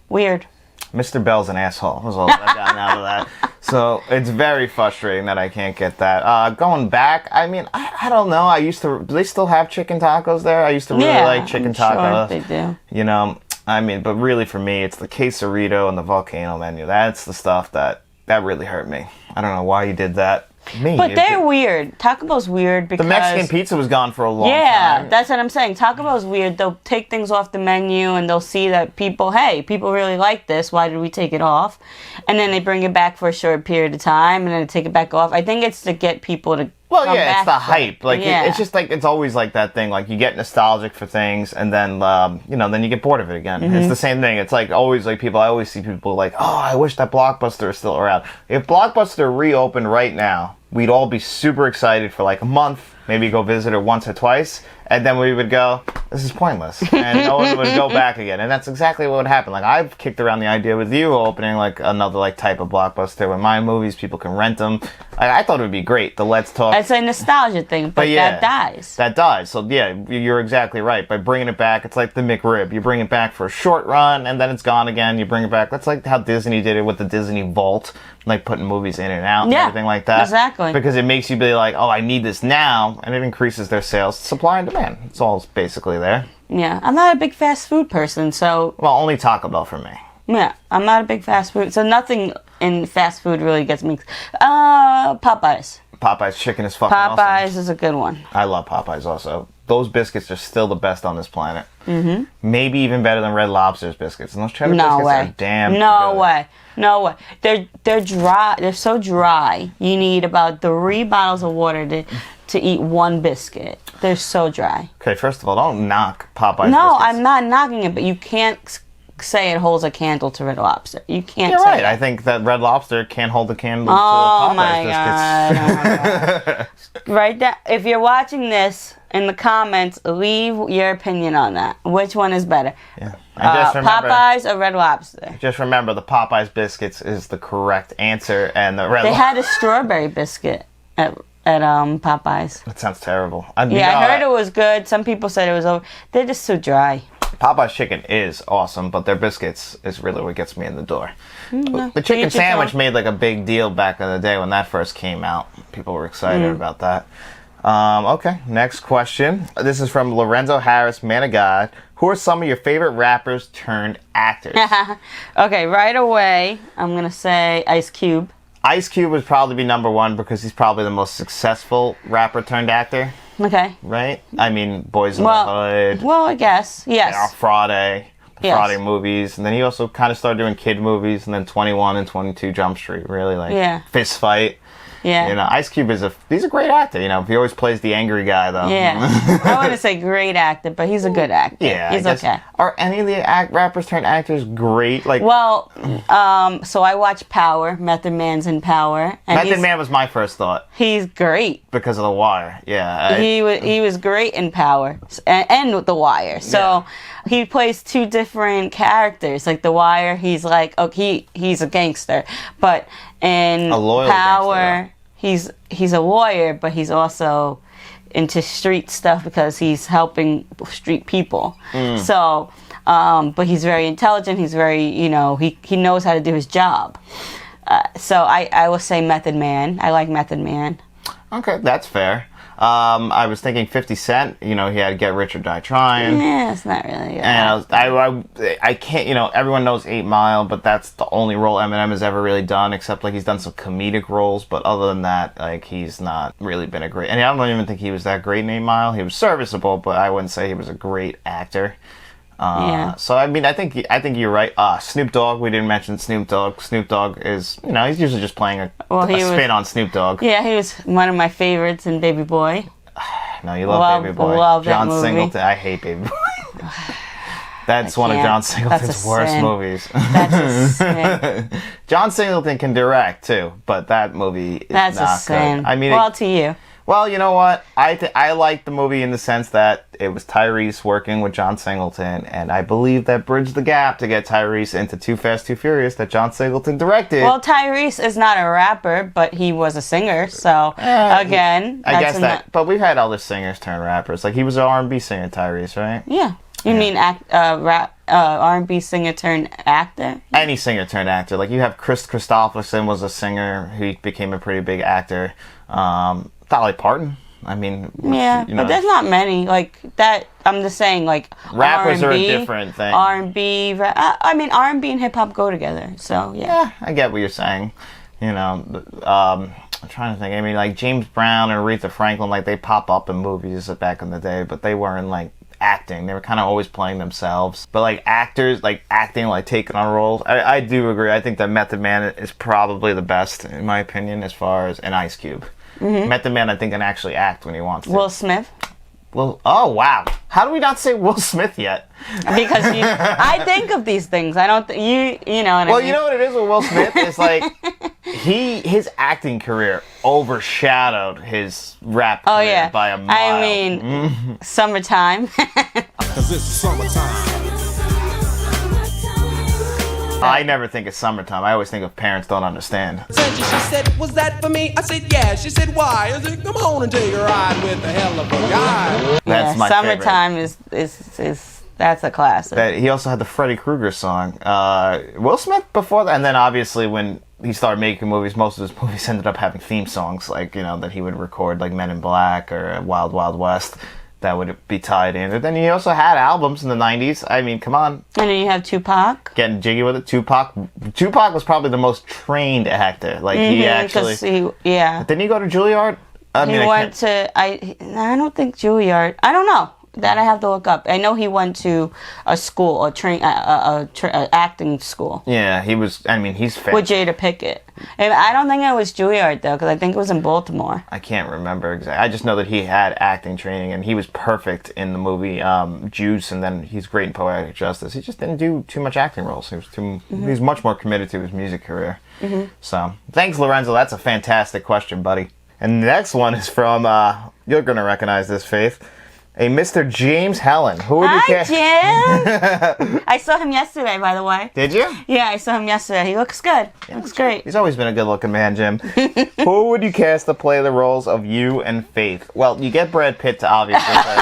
Weird. Mr. Bell's an asshole. Was all that I've gotten out of that. So it's very frustrating that I can't get that. Going back, I mean, I don't know. Do they still have chicken tacos there? I used to really like chicken tacos. Sure they do. You know, I mean, but really for me, it's the quesarito and the volcano menu. That's the stuff that really hurt me. I don't know why you did that. But they're weird. Taco Bell's weird because... The Mexican pizza was gone for a long time. Yeah, that's what I'm saying. Taco Bell's weird. They'll take things off the menu and they'll see that people really like this. Why did we take it off? And then they bring it back for a short period of time and then they take it back off. I think it's to get people to it's the hype. Like, it's just like, it's always like that thing. Like, you get nostalgic for things and then, then you get bored of it again. Mm-hmm. It's the same thing. It's like always like people, I always see people like, oh, I wish that Blockbuster is still around. If Blockbuster reopened right now, we'd all be super excited for like a month, maybe go visit it once or twice, and then we would go, this is pointless, and no one would go back again. And that's exactly what would happen. Like, I've kicked around the idea with you opening like another like type of Blockbuster with my movies, people can rent them. I thought it would be great. The Let's Talk. It's a nostalgia thing, but that dies. That dies. So yeah, you're exactly right. By bringing it back, it's like the McRib. You bring it back for a short run, and then it's gone again. You bring it back. That's like how Disney did it with the Disney Vault, like putting movies in and out and everything like that. Exactly. Because it makes you be like, oh, I need this now, and it increases their sales. Supply and demand. It's all basically there. Yeah, I'm not a big fast food person, so... Well, only Taco Bell for me. Yeah, I'm not a big fast food, so nothing in fast food really gets me... Popeyes. Popeyes chicken is fucking awesome. Popeyes is a good one. I love Popeyes also. Those biscuits are still the best on this planet. Mm-hmm. Maybe even better than Red Lobster's biscuits. And those cheddar biscuits are damn good. No way. They're dry. They're so dry. You need about 3 bottles of water to eat one biscuit. They're so dry. Okay, first of all, don't knock Popeyes No, biscuits. I'm not knocking it, but you can't say it holds a candle to Red Lobster. You can't You're say right. that. I think that Red Lobster can't hold a candle to Popeyes biscuits. Oh my God. Right there. If you're watching this, in the comments, leave your opinion on that. Which one is better? Yeah. Just remember, Popeyes or Red Lobster? Just remember, the Popeyes biscuits is the correct answer, and the Red They had a strawberry biscuit at Popeyes. That sounds terrible. I heard it was good. Some people said it was over. They're just so dry. Popeyes chicken is awesome, but their biscuits is really what gets me in the door. The chicken sandwich made like a big deal back in the day when that first came out. People were excited about that. Okay, next question. This is from Lorenzo Harris, man of God. Who are some of your favorite rappers turned actors? Okay, right away, I'm going to say Ice Cube. Ice Cube would probably be number one because he's probably the most successful rapper turned actor. Okay. Right? I mean, Boys in the Hood. Well, I guess, yes. Friday. Friday movies. And then he also kind of started doing kid movies, and then 21 and 22 Jump Street. Really, like, Fist Fight. Yeah. You know, Ice Cube he's a great actor. You know, he always plays the angry guy, though. Yeah. I wouldn't say great actor, but he's a good actor. Yeah. He's okay. Are any of the rappers turned actors great? Like, well, so I watch Power. Method Man's in Power. And Method Man was my first thought. He's great. Because of The Wire. Yeah. He was great in Power and The Wire. So he plays 2 different characters. Like The Wire, he's like, he's a gangster. But in Power, he's a lawyer, but he's also into street stuff because he's helping street people. So, but he's very intelligent. He's very, he knows how to do his job. So I will say Method Man. I like Method Man. Okay, that's fair. I was thinking 50 Cent. You know, he had Get Rich or Die Trying. Yeah, it's not really. And I can't, you know, everyone knows 8 Mile, but that's the only role Eminem has ever really done, except like he's done some comedic roles. But other than that, like he's not really been a great. And I don't even think he was that great in 8 Mile. He was serviceable, but I wouldn't say he was a great actor. So I mean, I think you're right. Snoop Dogg. We didn't mention Snoop Dogg. Snoop Dogg is, you know, he's usually just playing a spin on Snoop Dogg. Yeah, he was one of my favorites in Baby Boy. No, you love Baby Boy. Love John that movie. Singleton. I hate Baby Boy. That's one of John Singleton's worst movies. That's a sin. John Singleton can direct too, but that movie is That's not a sin. good. I mean, well, to you. Well, you know what? I like the movie in the sense that it was Tyrese working with John Singleton, and I believe that bridged the gap to get Tyrese into Too Fast, Too Furious that John Singleton directed. Well, Tyrese is not a rapper, but he was a singer, so again, I guess that. But we've had other singers turn rappers. Like he was an R&B singer, Tyrese, right? Yeah. You mean R&B singer turned actor? Any singer turned actor. Like you have Chris Christopherson was a singer who became a pretty big actor. Dolly Parton. I mean, yeah, you know, but there's not many like that. I'm just saying, like rappers R&B, are a different thing. R&B. I mean, R&B and hip hop go together. So yeah, I get what you're saying. You know, I'm trying to think. I mean, like James Brown and Aretha Franklin, like they pop up in movies back in the day, but they weren't like acting. They were kind of always playing themselves. But like actors, like acting, like taking on roles. I do agree. I think that Method Man is probably the best in my opinion as far as an Ice Cube. Mm-hmm. Method Man, I think, can actually act when he wants to. Will Smith. Well, oh wow! How do we not say Will Smith yet? Because I think of these things. I don't. You know what I mean? You know what it is with Will Smith? It's like his acting career overshadowed his rap career by a mile. I mean, Summertime. Cause it's summertime. I never think of Summertime. I always think of Parents Don't Understand. She said, was that for me? I said, yeah. She said, why? I said, come on and take a ride with a hell of a guy. That's my Summertime favorite. is that's a classic. He also had the Freddy Krueger song. Will Smith before that, and then obviously when he started making movies, most of his movies ended up having theme songs, like, you know, that he would record, like Men in Black or Wild Wild West, that would be tied in. And then he also had albums in the 90s. I mean, come on. And then you have Tupac. Getting jiggy with it. Tupac was probably the most trained actor. Like, he actually... Didn't he go to Juilliard? I don't think Juilliard. I don't know. That I have to look up. I know he went to a school, a acting school. Yeah, he was. I mean, he's famous. With Jada Pinkett. And I don't think it was Juilliard though, because I think it was in Baltimore. I can't remember exactly. I just know that he had acting training, and he was perfect in the movie Juice, and then he's great in Poetic Justice. He just didn't do too much acting roles. He was much more committed to his music career. Mm-hmm. So, thanks, Lorenzo. That's a fantastic question, buddy. And the next one is from. You're gonna recognize this, Faith. A Mr. James Helen. Who would you cast? Hi, Jim. I saw him yesterday, by the way. Did you? Yeah, I saw him yesterday. He looks good. Looks great. He's always been a good-looking man, Jim. Who would you cast to play the roles of you and Faith? Well, you get Brad Pitt to obviously play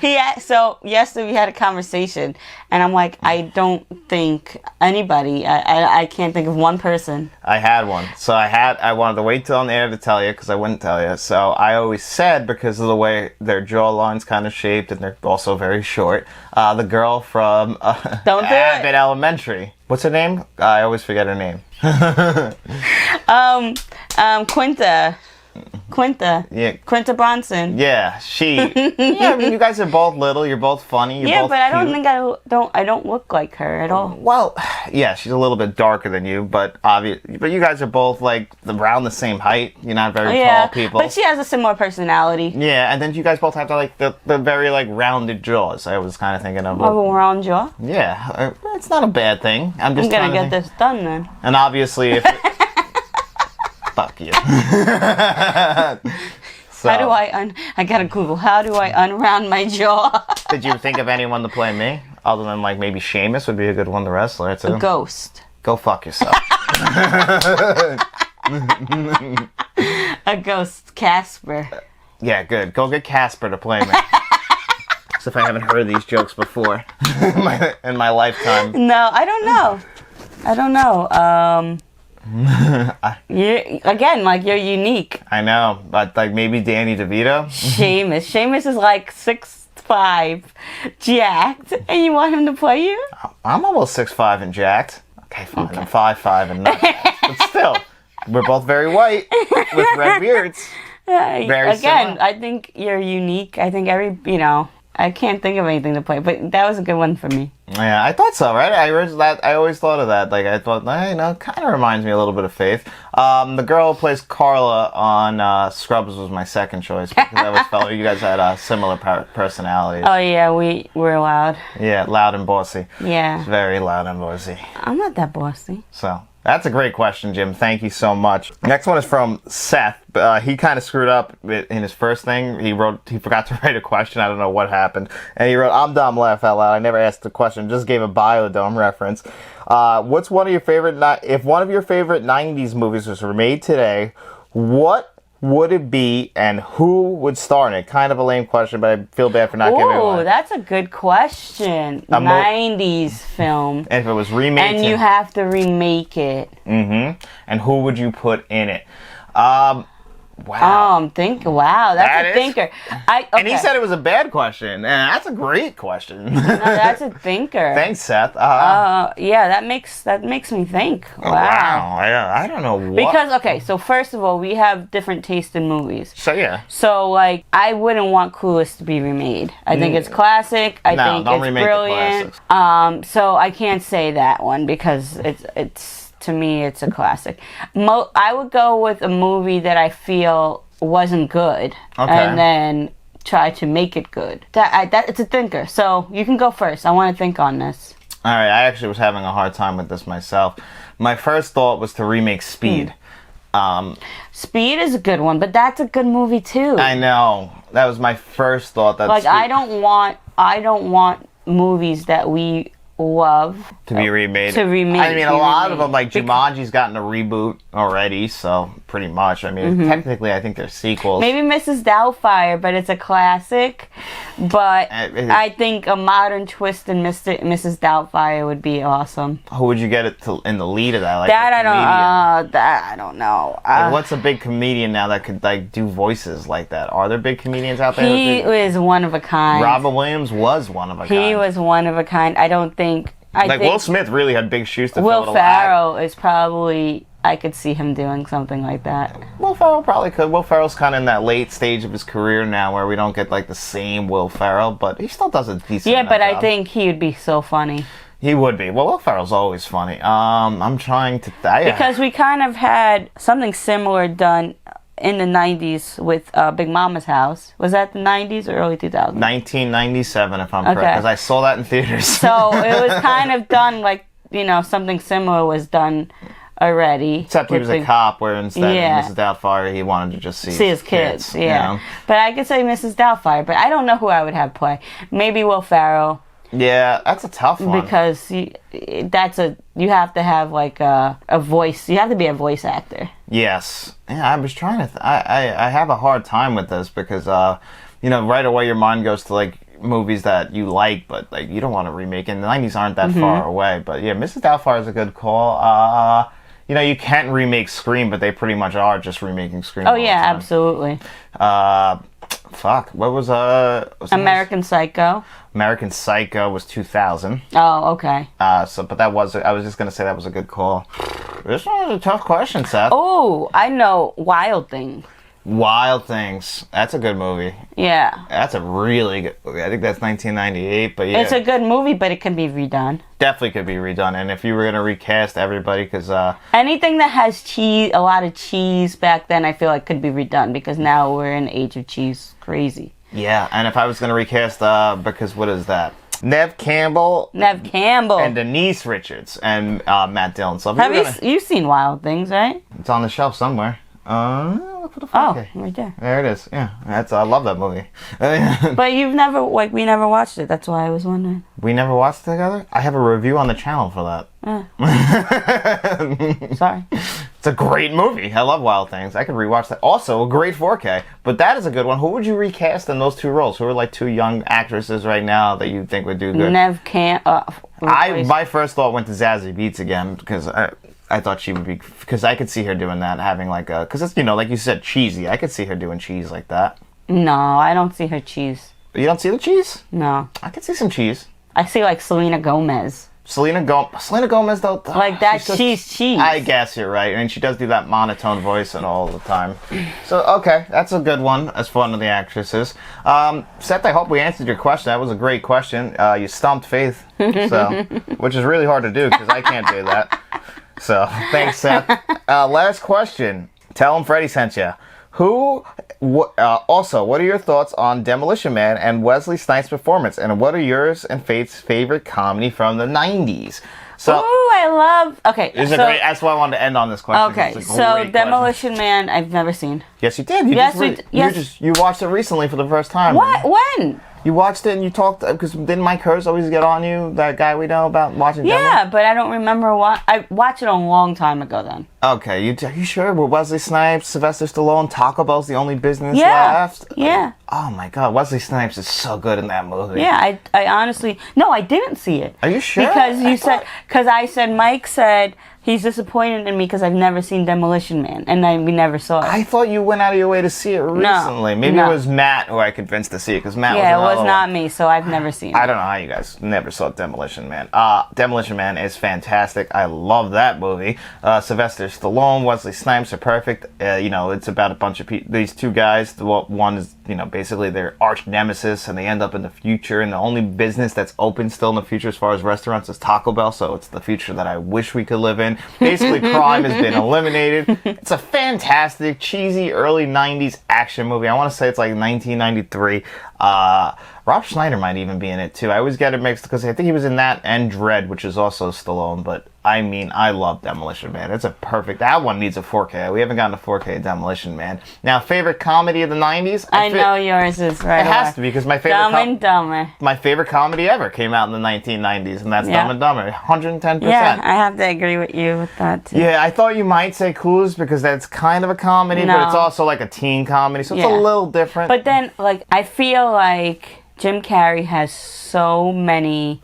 me. So yesterday we had a conversation, and I'm like, I don't think anybody. I can't think of one person. I had one. So I wanted to wait till on the air to tell you because I wouldn't tell you. So I always said, because of the way their jawline's kind of shaped and they're also very short, the girl from Abbott Elementary. What's her name? I always forget her name. Quinta. Yeah. Quinta Bronson. Yeah, she. Yeah, I mean, you guys are both little. You're both funny. You're both but I don't cute. think I don't look like her at all. Well, yeah, she's a little bit darker than you, but you guys are both like around the same height. You're not very tall people. But she has a similar personality. Yeah, and then you guys both have the very like rounded jaws. I was kind of thinking of a round jaw. Yeah, it's not a bad thing. I'm gonna get this done then. And obviously, if fuck you. So, how do I gotta Google, how do I unround my jaw? Did you think of anyone to play me? Other than like maybe Sheamus would be a good one to wrestler too. A ghost. Go fuck yourself. A ghost, Casper. Yeah, good. Go get Casper to play me. As if I haven't heard these jokes before in my lifetime. No, I don't know. You're unique. I know, but like maybe Danny DeVito. Seamus is like 6'5", jacked, and you want him to play you? I'm almost 6'5" and jacked. Okay, fine. Okay. I'm 5'5" and not jacked. But still, we're both very white with red beards. Very similar. I think you're unique. I think I can't think of anything to play, but that was a good one for me. Yeah, I thought so, right? I always thought of that. Like, I thought, kind of reminds me a little bit of Faith. The girl who plays Carla on Scrubs was my second choice because I always felt you guys had similar personalities. Oh, yeah, we're loud. Yeah, loud and bossy. Yeah. Very loud and bossy. I'm not that bossy. So, that's a great question, Jim. Thank you so much. Next one is from Seth. He kind of screwed up in his first thing. He forgot to write a question. I don't know what happened. And he wrote, I'm dumb, laugh out loud. I never asked the question. Just gave a Biodome reference. What's one of your favorite, if one of your favorite 90s movies was remade today, what would it be and who would star in it? Kind of a lame question, but I feel bad for not giving it one. Oh, that's a good question. 90s film. And if it was remade. And you have to remake it. Mm-hmm. And who would you put in it? Wow. That's a thinker. Okay. And he said it was a bad question. And that's a great question. No, that's a thinker. Thanks, Seth. Yeah, that makes me think. Wow. I don't know what. Because, so first of all, we have different taste in movies. So, yeah. So, like, I wouldn't want Clueless to be remade. I think it's classic. I think it's brilliant. So I can't say that one because it's to me, it's a classic. I would go with a movie that I feel wasn't good, and then try to make it good. It's a thinker. So you can go first. I want to think on this. All right. I actually was having a hard time with this myself. My first thought was to remake Speed. Speed is a good one, but that's a good movie too. I know. That was my first thought. I don't want movies that we love to be remade. I mean, a lot of them, like Jumanji's gotten a reboot already, so pretty much. I mean, technically, I think they're sequels. Maybe Mrs. Doubtfire, but it's a classic. But I think a modern twist in Mrs. Doubtfire would be awesome. Who would you get in the lead of that? Like that I don't know. Like, what's a big comedian now that could like do voices like that? Are there big comedians out there? He was one of a kind. Robin Williams was one of a kind. He was one of a kind. I think Will Smith really had big shoes to fill. Will Ferrell is probably. I could see him doing something like that. Will Ferrell probably could. Will Ferrell's kind of in that late stage of his career now where we don't get like the same Will Ferrell, but he still does a decent job. I think think he would be so funny. He would be. Well, Will Ferrell's always funny. I'm trying to... Because we kind of had something similar done in the 90s with Big Mama's House. Was that the 90s or early 2000s? 1997, if I'm correct, because I saw that in theaters. So it was kind of done like, something similar was done already. Except he was a cop, where instead of Mrs. Doubtfire, he wanted to just see his kids. Yeah. But I could say Mrs. Doubtfire, but I don't know who I would have play. Maybe Will Ferrell. Yeah, that's a tough one. Because you have to have like a voice. You have to be a voice actor. Yes. Yeah, I was trying to... I have a hard time with this because, right away your mind goes to like movies that you like, but like you don't want to remake it. And the 90s aren't that far away. But yeah, Mrs. Doubtfire is a good call. You can't remake Scream, but they pretty much are just remaking Scream. Oh yeah, absolutely. What was American Psycho. American Psycho was 2000. Oh, okay. I was just gonna say that was a good call. This one was a tough question, Seth. Oh, I know. Wild Thing. Wild Things. That's a good movie. Yeah. That's a really good movie. I think that's 1998, but yeah. It's a good movie, but it can be redone. Definitely could be redone. And if you were going to recast everybody, because... anything that has cheese, a lot of cheese back then, I feel like could be redone, because now we're in the age of cheese. Crazy. Yeah, and if I was going to recast, because what is that? Nev Campbell. And Denise Richards and Matt Dillon. So have you've seen Wild Things, right? It's on the shelf somewhere. Look for the 4K. Right there. There it is. Yeah, I love that movie. But you've never, we never watched it. That's why I was wondering. We never watched it together? I have a review on the channel for that. Sorry. It's a great movie. I love Wild Things. I could rewatch that. Also, a great 4K. But that is a good one. Who would you recast in those two roles? Who are like two young actresses right now that you think would do good? Nev Campbell. My first thought went to Zazie Beetz again because I thought she would be, because I could see her doing that, having like a, because it's, you know, like you said, cheesy. I could see her doing cheese like that. No, I don't see her cheese. You don't see the cheese? No. I could see some cheese. I see like Selena Gomez. Selena Gomez, though. Like that cheese. I guess you're right. And she does do that monotone voice and all the time. So, okay, that's a good one as for one of the actresses. Seth, I hope we answered your question. That was a great question. You stumped Faith, so which is really hard to do because I can't do that. So, thanks, Seth. Last question. Tell him Freddie sent you. Also, what are your thoughts on Demolition Man and Wesley Snipes' performance? And what are yours and Faith's favorite comedy from the 90s? So, Ooh, I love... Okay, so that's why I wanted to end on this question. Okay, so Demolition Man, I've never seen. Yes, you did. You watched it recently for the first time. What? When? You watched it and you talked, because didn't Mike Hurst always get on you, that guy we know about watching Yeah, but I don't remember what. I watched it a long time ago then. Okay, are you sure? With Wesley Snipes, Sylvester Stallone, Taco Bell's the only business Yeah, left? yeah. Oh my god, Wesley Snipes is so good in that movie. Yeah, I honestly... No, I didn't see it. Are you sure? Because Mike said he's disappointed in me because I've never seen Demolition Man, and we never saw it. I thought you went out of your way to see it recently. Maybe it was Matt who I convinced to see it, because Matt was it was not me, so I've never seen it. I don't know how you guys never saw Demolition Man. Demolition Man is fantastic. I love that movie. Sylvester Stallone, Wesley Snipes are perfect. It's about a bunch of people. These two guys. One is, basically their arch nemesis, and they end up in the future. And the only business that's open still in the future, as far as restaurants, is Taco Bell. So it's the future that I wish we could live in. Basically, crime has been eliminated. It's a fantastic, cheesy, early 90s action movie. I want to say it's like 1993. Rob Schneider might even be in it, too. I always get it mixed, because I think he was in that and Dredd, which is also Stallone. But, I love Demolition Man. It's a perfect... That one needs a 4K. We haven't gotten a 4K Demolition Man. Now, favorite comedy of the 90s? I know yours is right It has to be, because my favorite... Dumb and Dumber. My favorite comedy ever came out in the 1990s, and that's Dumb and Dumber. 110%. Yeah, I have to agree with you with that, too. Yeah, I thought you might say Clues, because that's kind of a comedy, but it's also like a teen comedy, so it's a little different. But then, I feel like Jim Carrey has so many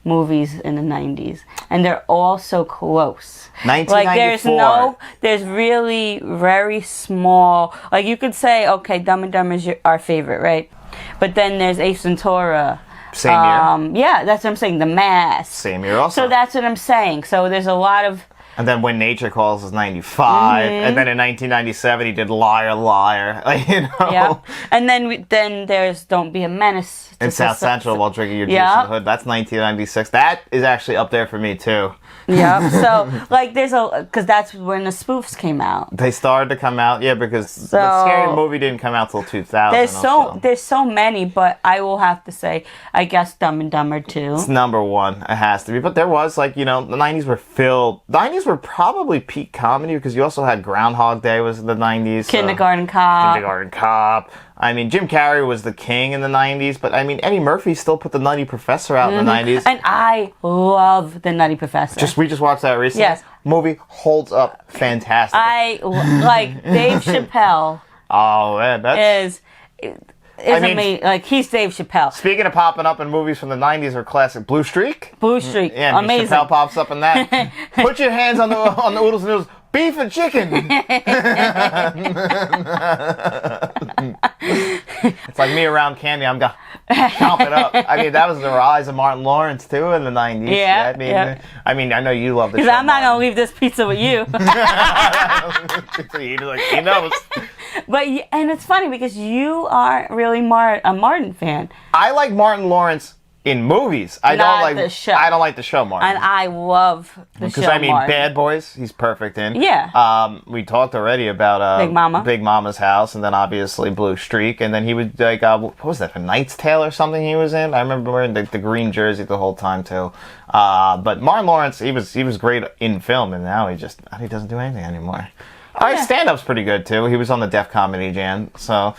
movies in the 90s, and they're all so close. 1994. There's really very small, you could say, okay, Dumb and Dumber is our favorite, right? But then there's Ace Ventura. Same year. Yeah, that's what I'm saying, The Mask. Same year also. So that's what I'm saying. So there's a lot of... And then When Nature Calls is 95, and then in 1997 he did Liar, Liar, Yeah, and then there's Don't Be a Menace. In South Central while drinking your juice in the hood. That's 1996. That is actually up there for me too. Yeah, so there's because that's when the spoofs came out. They started to come out, because the Scary Movie didn't come out till 2000. There's so many, but I will have to say, I guess Dumb and Dumber 2. It's number one. It has to be. But there was the 90s were filled. The 90s were probably peak comedy, because you also had Groundhog Day was in the 90s. Kindergarten Cop. Jim Carrey was the king in the 90s, but Eddie Murphy still put the Nutty Professor out in the 90s. And I love the Nutty Professor. We just watched that recently. Yes. Movie holds up fantastic. I like Dave Chappelle. Oh man, that's amazing. He's Dave Chappelle. Speaking of popping up in movies from the 90s or classic, Blue Streak. Yeah, amazing. Chappelle pops up in that. Put your hands on the oodles and noodles. Beef and chicken. It's like me around candy. I'm going chomp it up. That was the rise of Martin Lawrence too in the 90s. Yeah. I know you love the show. Because I'm not gonna leave this pizza with you. He knows. But and it's funny because you are really a Martin fan. I like Martin Lawrence in movies. I don't like the show Martin. And I love the show Martin. Because Bad Boys, he's perfect in. Yeah. We talked already about Big Mama's House, and then obviously Blue Streak, and then he was what was that, A Knight's Tale or something he was in? I remember wearing the green jersey the whole time too. But Martin Lawrence, he was great in film, and now he doesn't do anything anymore. Stand-up's pretty good too. He was on the Def Comedy Jam, so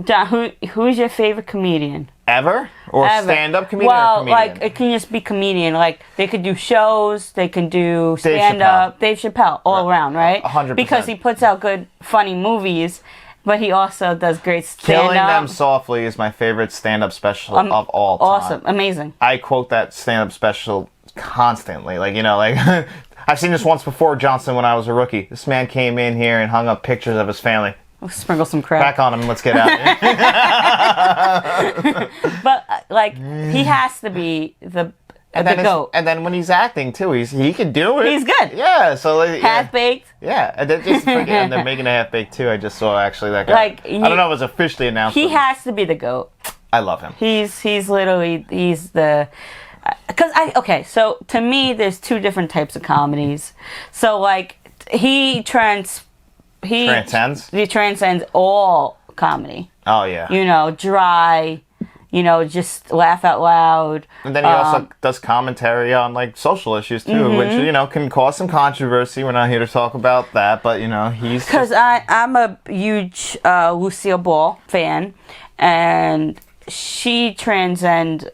John, who's your favorite comedian? Ever? Or stand-up comedian or comedian? Well, it can just be comedian. They could do shows, they can do stand-up. Dave Chappelle, all around, right? 100%. Because he puts out good, funny movies, but he also does great stand-up. Killing Them Softly is my favorite stand-up special of all time. Awesome. Amazing. I quote that stand-up special constantly. I've seen this once before, Johnson, when I was a rookie. This man came in here and hung up pictures of his family. Sprinkle some crap. Back on him, let's get out of here. But, like, he has to be the GOAT. And then when he's acting, too, he can do it. He's good. Yeah, so... Like, Half-baked. Yeah, and they're making a Half-baked, too. I just saw, actually, that guy. Like, I don't know if it was officially announced. He has to be the GOAT. I love him. He's literally, he's the... so to me, there's two different types of comedies. So, like, he transcends all comedy. Oh, yeah. You know, dry, you know, just laugh out loud. And then he also does commentary on, like, social issues, too, which, you know, can cause some controversy. We're not here to talk about that, but, you know, he's... Because I'm a huge Lucille Ball fan, and she transcends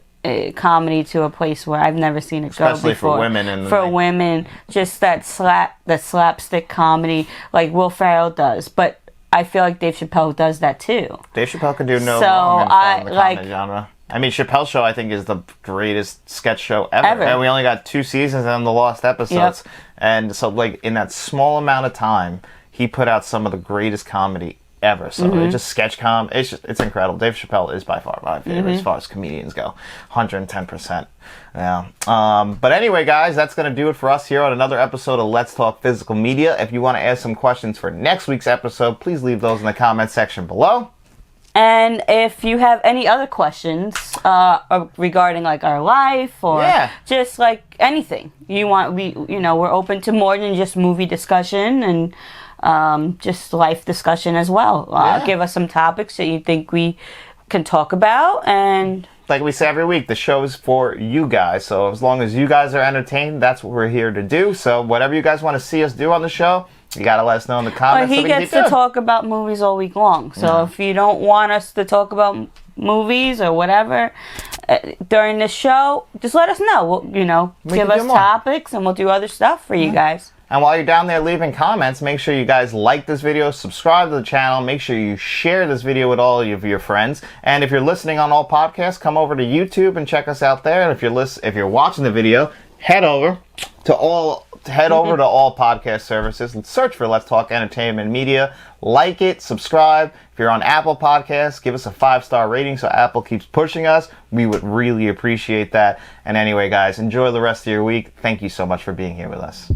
comedy to a place where I've never seen it go before. Especially for women. For women, just that slapstick comedy like Will Ferrell does. But I feel like Dave Chappelle does that too. Dave Chappelle could do no wrong in the comedy genre. I mean, Chappelle's Show, I think, is the greatest sketch show ever. And we only got 2 seasons and the lost episodes. Yep. And so, like, in that small amount of time, he put out some of the greatest comedy ever. So it's just sketch it's incredible. Dave Chappelle is by far my favorite as far as comedians go. 110%. Yeah. But anyway, guys, that's going to do it for us here on another episode of Let's Talk Physical Media. If you want to ask some questions for next week's episode, please leave those in the comment section below. And if you have any other questions regarding like our life or just like anything you want, we're open to more than just movie discussion and just life discussion as well. Give us some topics that you think we can talk about. And like we say every week, the show is for you guys. So as long as you guys are entertained, that's what we're here to do. So whatever you guys want to see us do on the show, you got to let us know in the comments. He gets to talk about movies all week long. So if you don't want us to talk about movies or whatever during the show, just let us know. We'll, give us topics and we'll do other stuff for you guys. And while you're down there leaving comments, make sure you guys like this video, subscribe to the channel, make sure you share this video with all of your friends. And if you're listening on all podcasts, come over to YouTube and check us out there. And if you're watching the video, head over to all podcast services and search for Let's Talk Entertainment Media. Like it, subscribe. If you're on Apple Podcasts, give us a 5-star rating so Apple keeps pushing us. We would really appreciate that. And anyway, guys, enjoy the rest of your week. Thank you so much for being here with us.